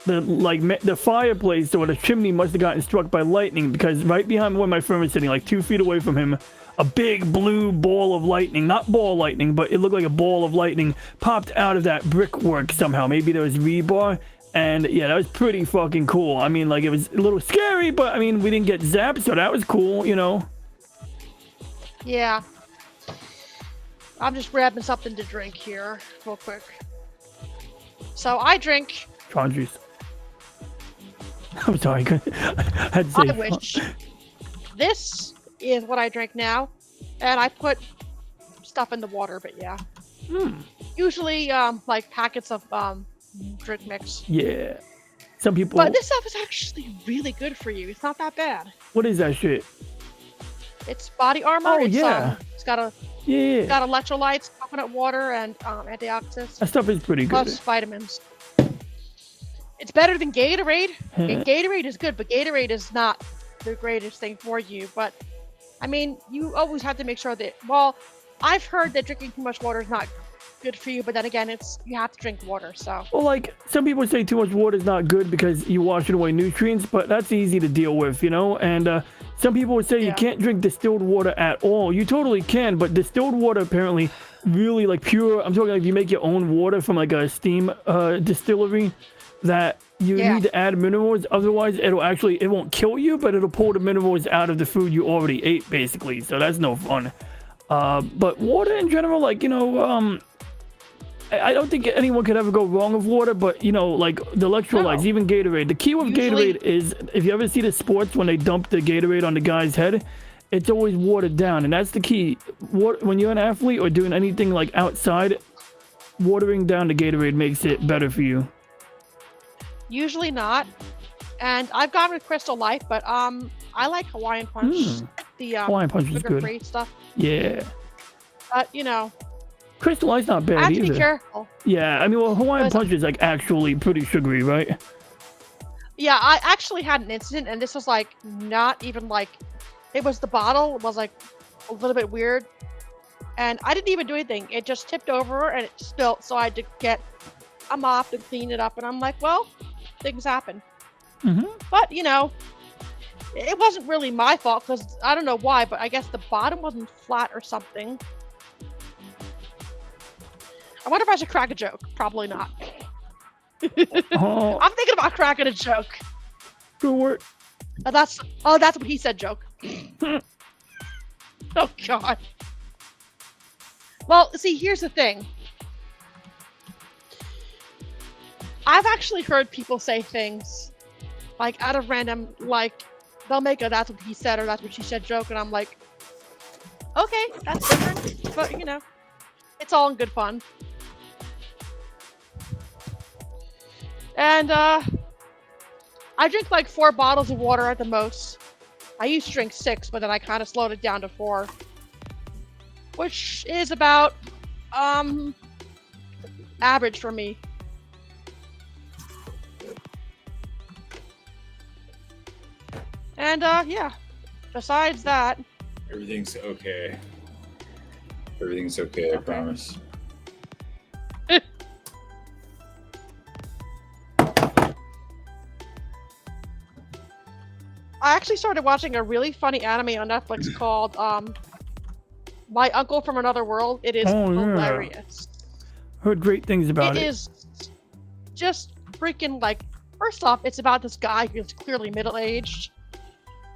the fireplace or the chimney must have gotten struck by lightning because right behind where my friend was sitting, like 2 feet away from him, a big blue ball of lightning, not ball lightning, but it looked like a ball of lightning popped out of that brickwork somehow. Maybe there was rebar. And yeah, that was pretty fucking cool. I mean, like, it was a little scary, but I mean, we didn't get zapped, so that was cool, you know. Yeah. I'm just grabbing something to drink here, real quick. So I drink. Tron juice. I'm sorry. I had to say. I wish. This is what I drink now, and I put stuff in the water, but yeah. Usually, like packets of drink mix. Yeah. Some people. But this stuff is actually really good for you. It's not that bad. What is that shit? It's body armor. Oh, it's, yeah. It's got a. Yeah. It's got electrolytes, coconut water, and antioxidants. That stuff is pretty good. Plus vitamins. It's better than Gatorade. And Gatorade is good, but Gatorade is not the greatest thing for you. But I mean, you always have to make sure that. Well, I've heard that drinking too much water is not good for you, but then again, you have to drink water. So. Well, like some people say, too much water is not good because you wash it away nutrients, but that's easy to deal with, you know. And some people would say you can't drink distilled water at all. You totally can, but distilled water apparently really like pure. I'm talking like if you make your own water from like a steam distillery, that you need to add minerals. Otherwise, it won't kill you, but it'll pull the minerals out of the food you already ate, basically. So that's no fun. But water in general, like, you know, I don't think anyone could ever go wrong with water, but, you know, like the electrolytes, even Gatorade. The key with Gatorade is, if you ever see the sports when they dump the Gatorade on the guy's head, it's always watered down. And that's the key. When you're an athlete or doing anything like outside, watering down the Gatorade makes it better for you. Usually not. And I've gone with Crystal Light, but I like Hawaiian Punch. The Hawaiian Punch is good. Sugar-free stuff. Yeah. But, you know. Crystal Light's not bad I have either. to be careful. Yeah, I mean, well, Hawaiian Punch is like actually pretty sugary, right? Yeah, I actually had an incident, and this was like not even like, it was the bottle was like a little bit weird, and I didn't even do anything. It just tipped over and it spilled, so I had to get a mop to clean it up, and I'm like, well, things happen. But you know, it wasn't really my fault because I don't know why, but I guess the bottom wasn't flat or something. I wonder if I should crack a joke. Probably not. I'm thinking about cracking a joke. Good work. That's what he said. Joke. Oh God. Well, see, here's the thing. I've actually heard people say things like out of random, like they'll make a "that's what he said" or "that's what she said" joke, and I'm like, okay, that's different, but you know, it's all in good fun. And I drink like 4 bottles of water at the most. I used to drink 6, but then I kind of slowed it down to 4, which is about average for me. And yeah, besides that, Everything's okay. Everything's okay, I promise. I actually started watching a really funny anime on Netflix called My Uncle from Another World. It is hilarious. Heard great things about it. It is just freaking like, first off, it's about this guy who's clearly middle-aged.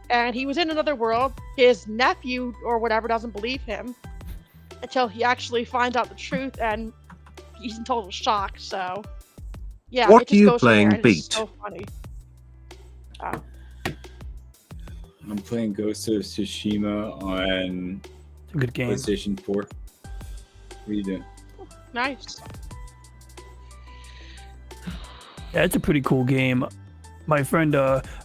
And he was in another world. His nephew or whatever doesn't believe him until he actually finds out the truth, and he's in total shock. So, yeah, What it just you goes from playing, there, and it's Beat? so funny. I'm playing Ghost of Tsushima on It's a good game. PlayStation 4. What are you doing? Nice. Yeah, it's a pretty cool game. My friend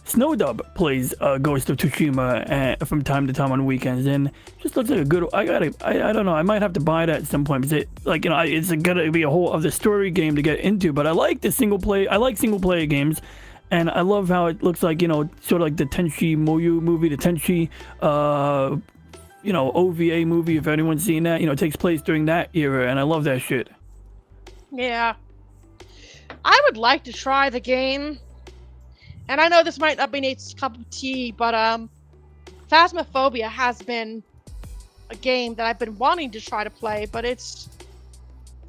Snowdub plays Ghost of Tsushima from time to time on weekends, and just looks like a good. I don't know. I might have to buy that at some point because it's gonna be a whole other story game to get into. But I like the single play. I like single player games, and I love how it looks like, you know, sort of like the Tenchi Muyo movie, the Tenchi, you know, OVA movie. If anyone's seen that, you know, it takes place during that era, and I love that shit. Yeah. I would like to try the game. And I know this might not be Nate's cup of tea, but Phasmophobia has been a game that I've been wanting to try to play, but it's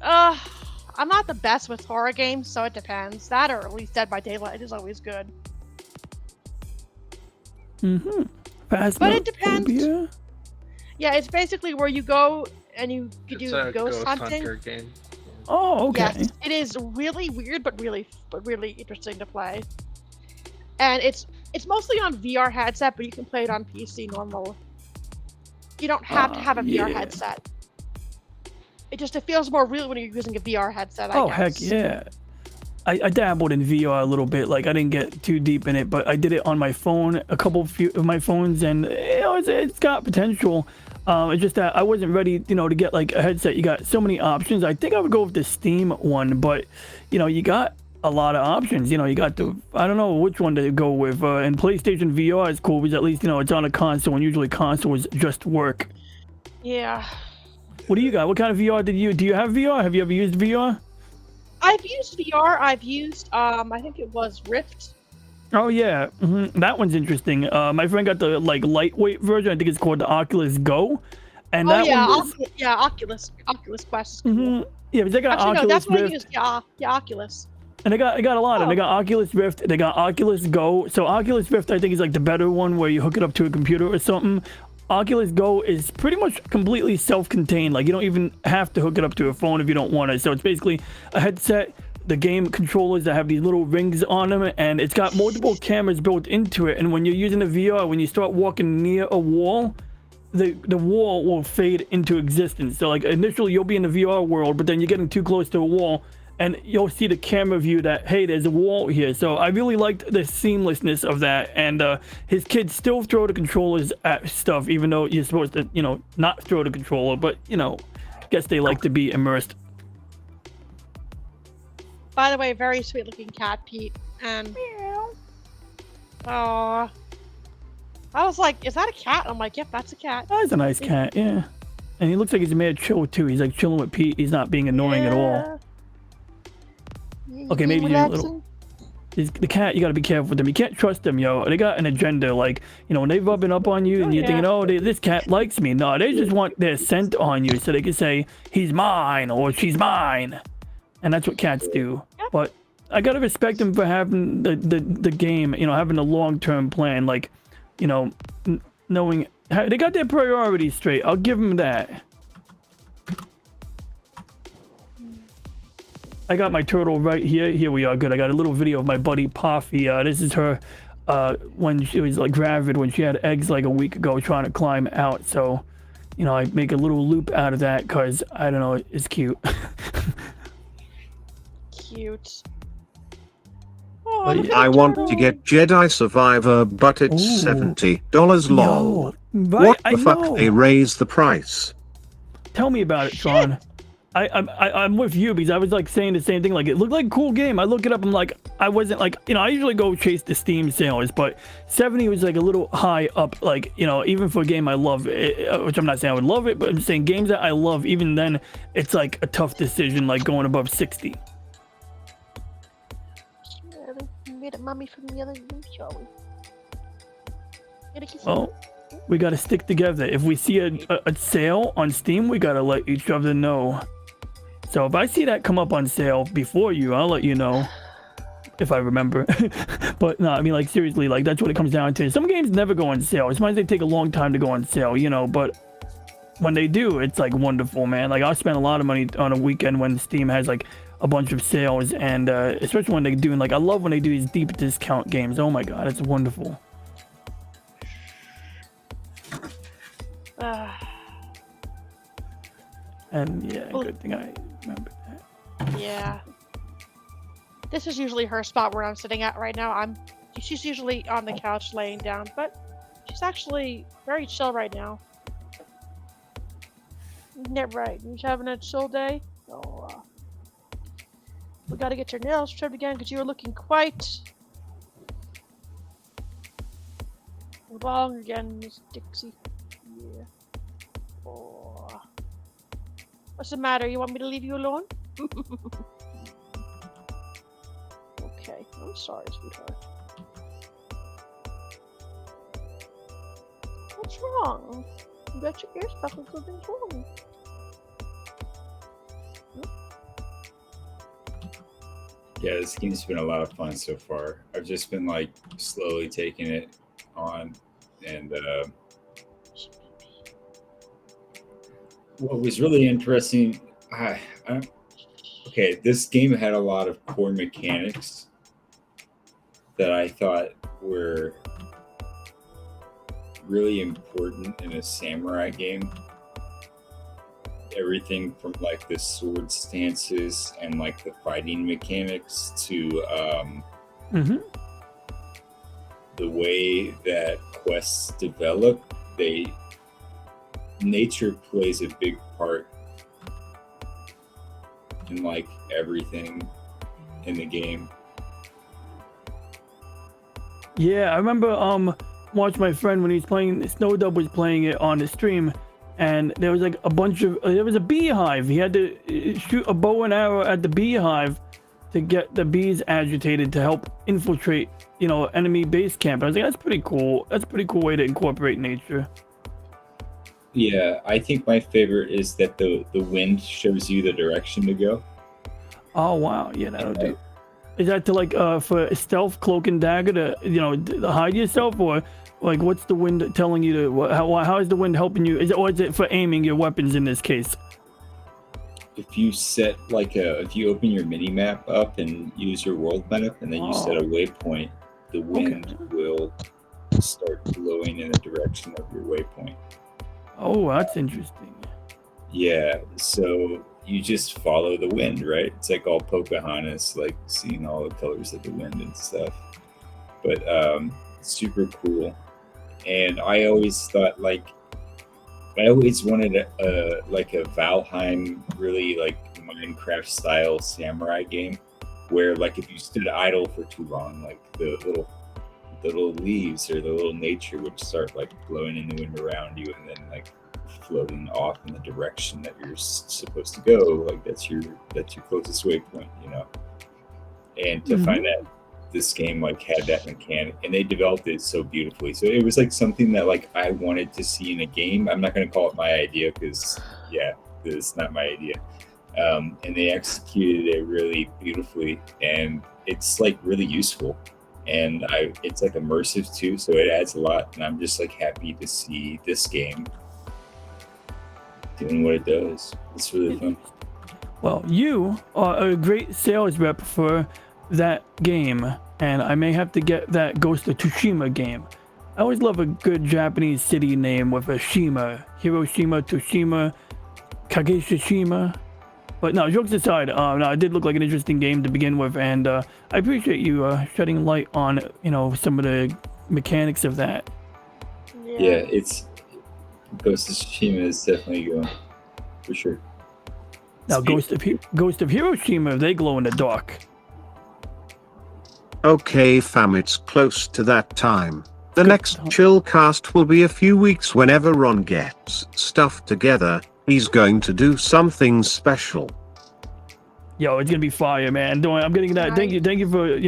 I'm not the best with horror games, so it depends. That or at least Dead by Daylight is always good. Phasmophobia? But it depends. Yeah, it's basically where you go and you It's do a ghost hunting. hunter game. Oh, okay. Yes, it is really weird, but really interesting to play. And it's mostly on VR headset, but you can play it on PC normal. You don't have to have a VR headset. It feels more real when you're using a VR headset. I guess. Heck yeah. I dabbled in VR a little bit. Like, I didn't get too deep in it, but I did it on my phone, a couple of my phones, and it's got potential. It's just that I wasn't ready, to get like a headset. You got so many options. I think I would go with the Steam one, but you got a lot of options. You got I don't know which one to go with. And PlayStation VR is cool because at least it's on a console, and usually consoles just work. Yeah. What do you got? What kind of VR do you have VR? Have you ever used VR? I've used VR. I've used I think it was Rift. Oh yeah, that one's interesting. My friend got the lightweight version. I think it's called the Oculus Go, and that one is... Oculus Quest. Cool. Yeah, but they got Actually, Oculus no, that's Rift. what I used. Yeah, Oculus. And they got a lot. And they got Oculus Rift. They got Oculus Go. So Oculus Rift, I think, is like the better one where you hook it up to a computer or something. Oculus Go is pretty much completely self-contained. Like, you don't even have to hook it up to a phone if you don't want it. So it's basically a headset, the game controllers that have these little rings on them, and it's got multiple cameras built into it. And when you're using the VR, when you start walking near a wall, the wall will fade into existence. So like initially you'll be in the VR world, but then you're getting too close to a wall, and you'll see the camera view that, hey, there's a wall here. So I really liked the seamlessness of that. And his kids still throw the controllers at stuff, even though you're supposed to, not throw the controller. But, I guess they like to be immersed. By the way, very sweet looking cat, Pete. And I was like, is that a cat? I'm like, yep, that's a cat. That's a nice cat, yeah. And he looks like he's mad chill too. He's like chilling with Pete. He's not being annoying at all. Okay, maybe a little. The cat, you gotta be careful with them. You can't trust them, yo. They got an agenda. Like, when they rubbing up on you and you're thinking, oh, this cat likes me. No, they just want their scent on you so they can say, he's mine or she's mine. And that's what cats do. But I gotta respect them for having the game, having a long-term plan. Like, knowing they got their priorities straight. I'll give them that. I got my turtle right here. Here we are. Good. I got a little video of my buddy Puffy. This is her when she was like gravid, when she had eggs like a week ago, trying to climb out. So, I make a little loop out of that because I don't know, it's cute. Cute. I want to get Jedi Survivor, but it's $70 long. Right? What the fuck? They raised the price. Tell me about it, Tron. I'm with you because I was like saying the same thing. Like, it looked like a cool game. I look it up. I'm like, I wasn't like, I usually go chase the Steam sales, but 70 was like a little high up. Like, even for a game I love, which I'm not saying I would love it, but I'm saying games that I love, even then, it's like a tough decision, like going above 60. Made a mummy from the other room, shall we? Well, we gotta stick together. If we see a sale on Steam, we gotta let each other know. So if I see that come up on sale before you, I'll let you know. If I remember. But no, I mean, like, seriously, like, that's what it comes down to. Some games never go on sale. Sometimes they take a long time to go on sale, but when they do, it's like wonderful, man. Like, I'll spend a lot of money on a weekend when Steam has like a bunch of sales, and especially when they're doing, like, I love when they do these deep discount games. Oh my god, it's wonderful. And yeah, good thing I remember that. Yeah. This is usually her spot where I'm sitting at right now. She's usually on the couch laying down, but she's actually very chill right now. Isn't that right? You having a chill day? Oh, we gotta get your nails trimmed again because you're looking quite long again, Miss Dixie. Yeah. Oh. What's the matter? You want me to leave you alone? Okay. I'm sorry, sweetheart. What's wrong? You got your ears stuck with something's wrong. Yeah, this game's been a lot of fun so far. I've just been like slowly taking it on, and what was really interesting, okay, this game had a lot of core mechanics that I thought were really important in a samurai game. Everything from like the sword stances and like the fighting mechanics to the way that quests develop. Nature plays a big part in like everything in the game. Yeah, I remember watching my friend when he was playing, Snowdub was playing it on the stream, and there was like a bunch of, there was a beehive. He had to shoot a bow and arrow at the beehive to get the bees agitated to help infiltrate, you know, enemy base camp. I was like, that's pretty cool. That's a pretty cool way to incorporate nature. Yeah, I think my favorite is that the wind shows you the direction to go. Oh wow, yeah, that'll do. Is that to like for stealth, cloak and dagger to, you know, to hide yourself, or like what's the wind telling you to? How is the wind helping you? Is it for aiming your weapons in this case? If you set like if you open your mini map up and use your world map, and then you set a waypoint, the wind will start blowing in the direction of your waypoint. Oh, that's interesting. Yeah, so you just follow the wind, right? It's like all Pocahontas, like seeing all the colors of the wind and stuff. But super cool. And I always thought, like, I always wanted a Valheim, really like Minecraft style samurai game, where like if you stood idle for too long, like the little leaves or the little nature would start like blowing in the wind around you, and then like floating off in the direction that you're supposed to go. Like that's your closest waypoint, you know. And to find that this game like had that mechanic, and they developed it so beautifully. So it was like something that like I wanted to see in a game. I'm not going to call it my idea because it's not my idea. And they executed it really beautifully, and it's like really useful. And it's like immersive too, so it adds a lot. And I'm just like happy to see this game doing what it does. It's really fun. Well, you are a great sales rep for that game, and I may have to get that Ghost of Tsushima game. I always love a good Japanese city name with a Shima. Hiroshima, Tsushima, Kageshima. But no, jokes aside, no, it did look like an interesting game to begin with, and I appreciate you shedding light on, you know, some of the mechanics of that. Yeah, it's Ghost of Tsushima is definitely going for sure. Now, Ghost of Hiroshima, they glow in the dark. Okay, fam, it's close to that time. The next chill cast will be a few weeks whenever Ron gets stuff together. He's going to do something special. Yo, it's gonna be fire, man. I'm getting that. Thank you for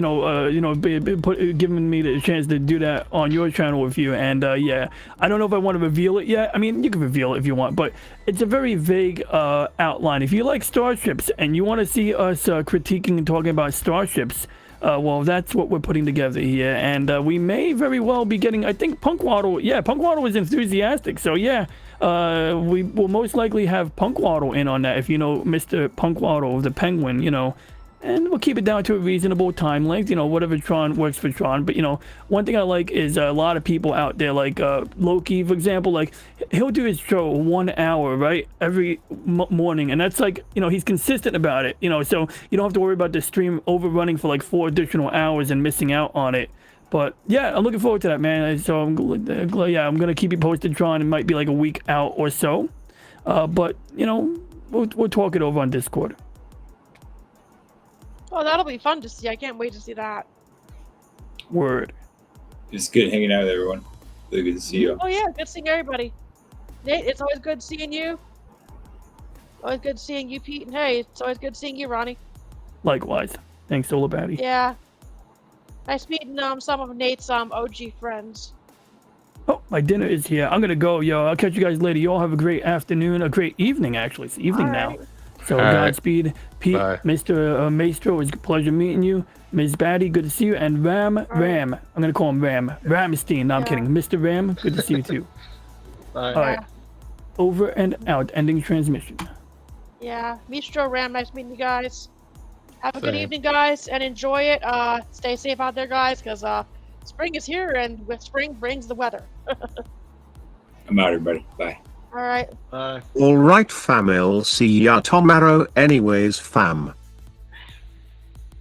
giving me the chance to do that on your channel with you. And yeah, I don't know if I want to reveal it yet. I mean, you can reveal it if you want, but it's a very vague outline. If you like starships and you want to see us critiquing and talking about starships, well, that's what we're putting together here. And we may very well be getting, I think Punkwaddle, Punkwaddle is enthusiastic. So yeah, we will most likely have Punkwaddle in on that, if you know Mr. Punkwaddle, the penguin, you know. And we'll keep it down to a reasonable time length, you know, whatever Tron works for Tron. But, you know, one thing I like is a lot of people out there, like Loki, for example, like he'll do his show 1 hour, right, every morning. And that's like, you know, he's consistent about it, you know, so you don't have to worry about the stream overrunning for like 4 additional hours and missing out on it. But yeah, I'm looking forward to that, man. So I'm going to keep you posted, Tron. It might be like a week out or so. But, you know, we'll talk it over on Discord. Oh, that'll be fun to see. I can't wait to see that. Word. It's good hanging out with everyone. Really good to see you. Oh yeah, good seeing everybody. Nate, it's always good seeing you. Always good seeing you, Pete, and hey, it's always good seeing you, Ronnie. Likewise. Thanks, Solar Batty. Yeah. Nice meeting some of Nate's OG friends. Oh, my dinner is here. I'm gonna go, yo. I'll catch you guys later. You all have a great afternoon, a great evening, actually. It's evening now. So Godspeed, Pete, bye. Mr. Maestro, it's a pleasure meeting you. Ms. Batty, good to see you. And Ram, I'm gonna call him Ramstein. No, I'm kidding. Mr. Ram, good to see you too. Bye. All right. over and out, ending transmission. Yeah, Mistro Ram, nice meeting you guys. Have a good Same. evening, guys, and enjoy it. Stay safe out there, guys, because spring is here, and with spring brings the weather. I'm out, everybody. Bye. All right. Bye. Alright fam, I'll see ya tomorrow anyways fam.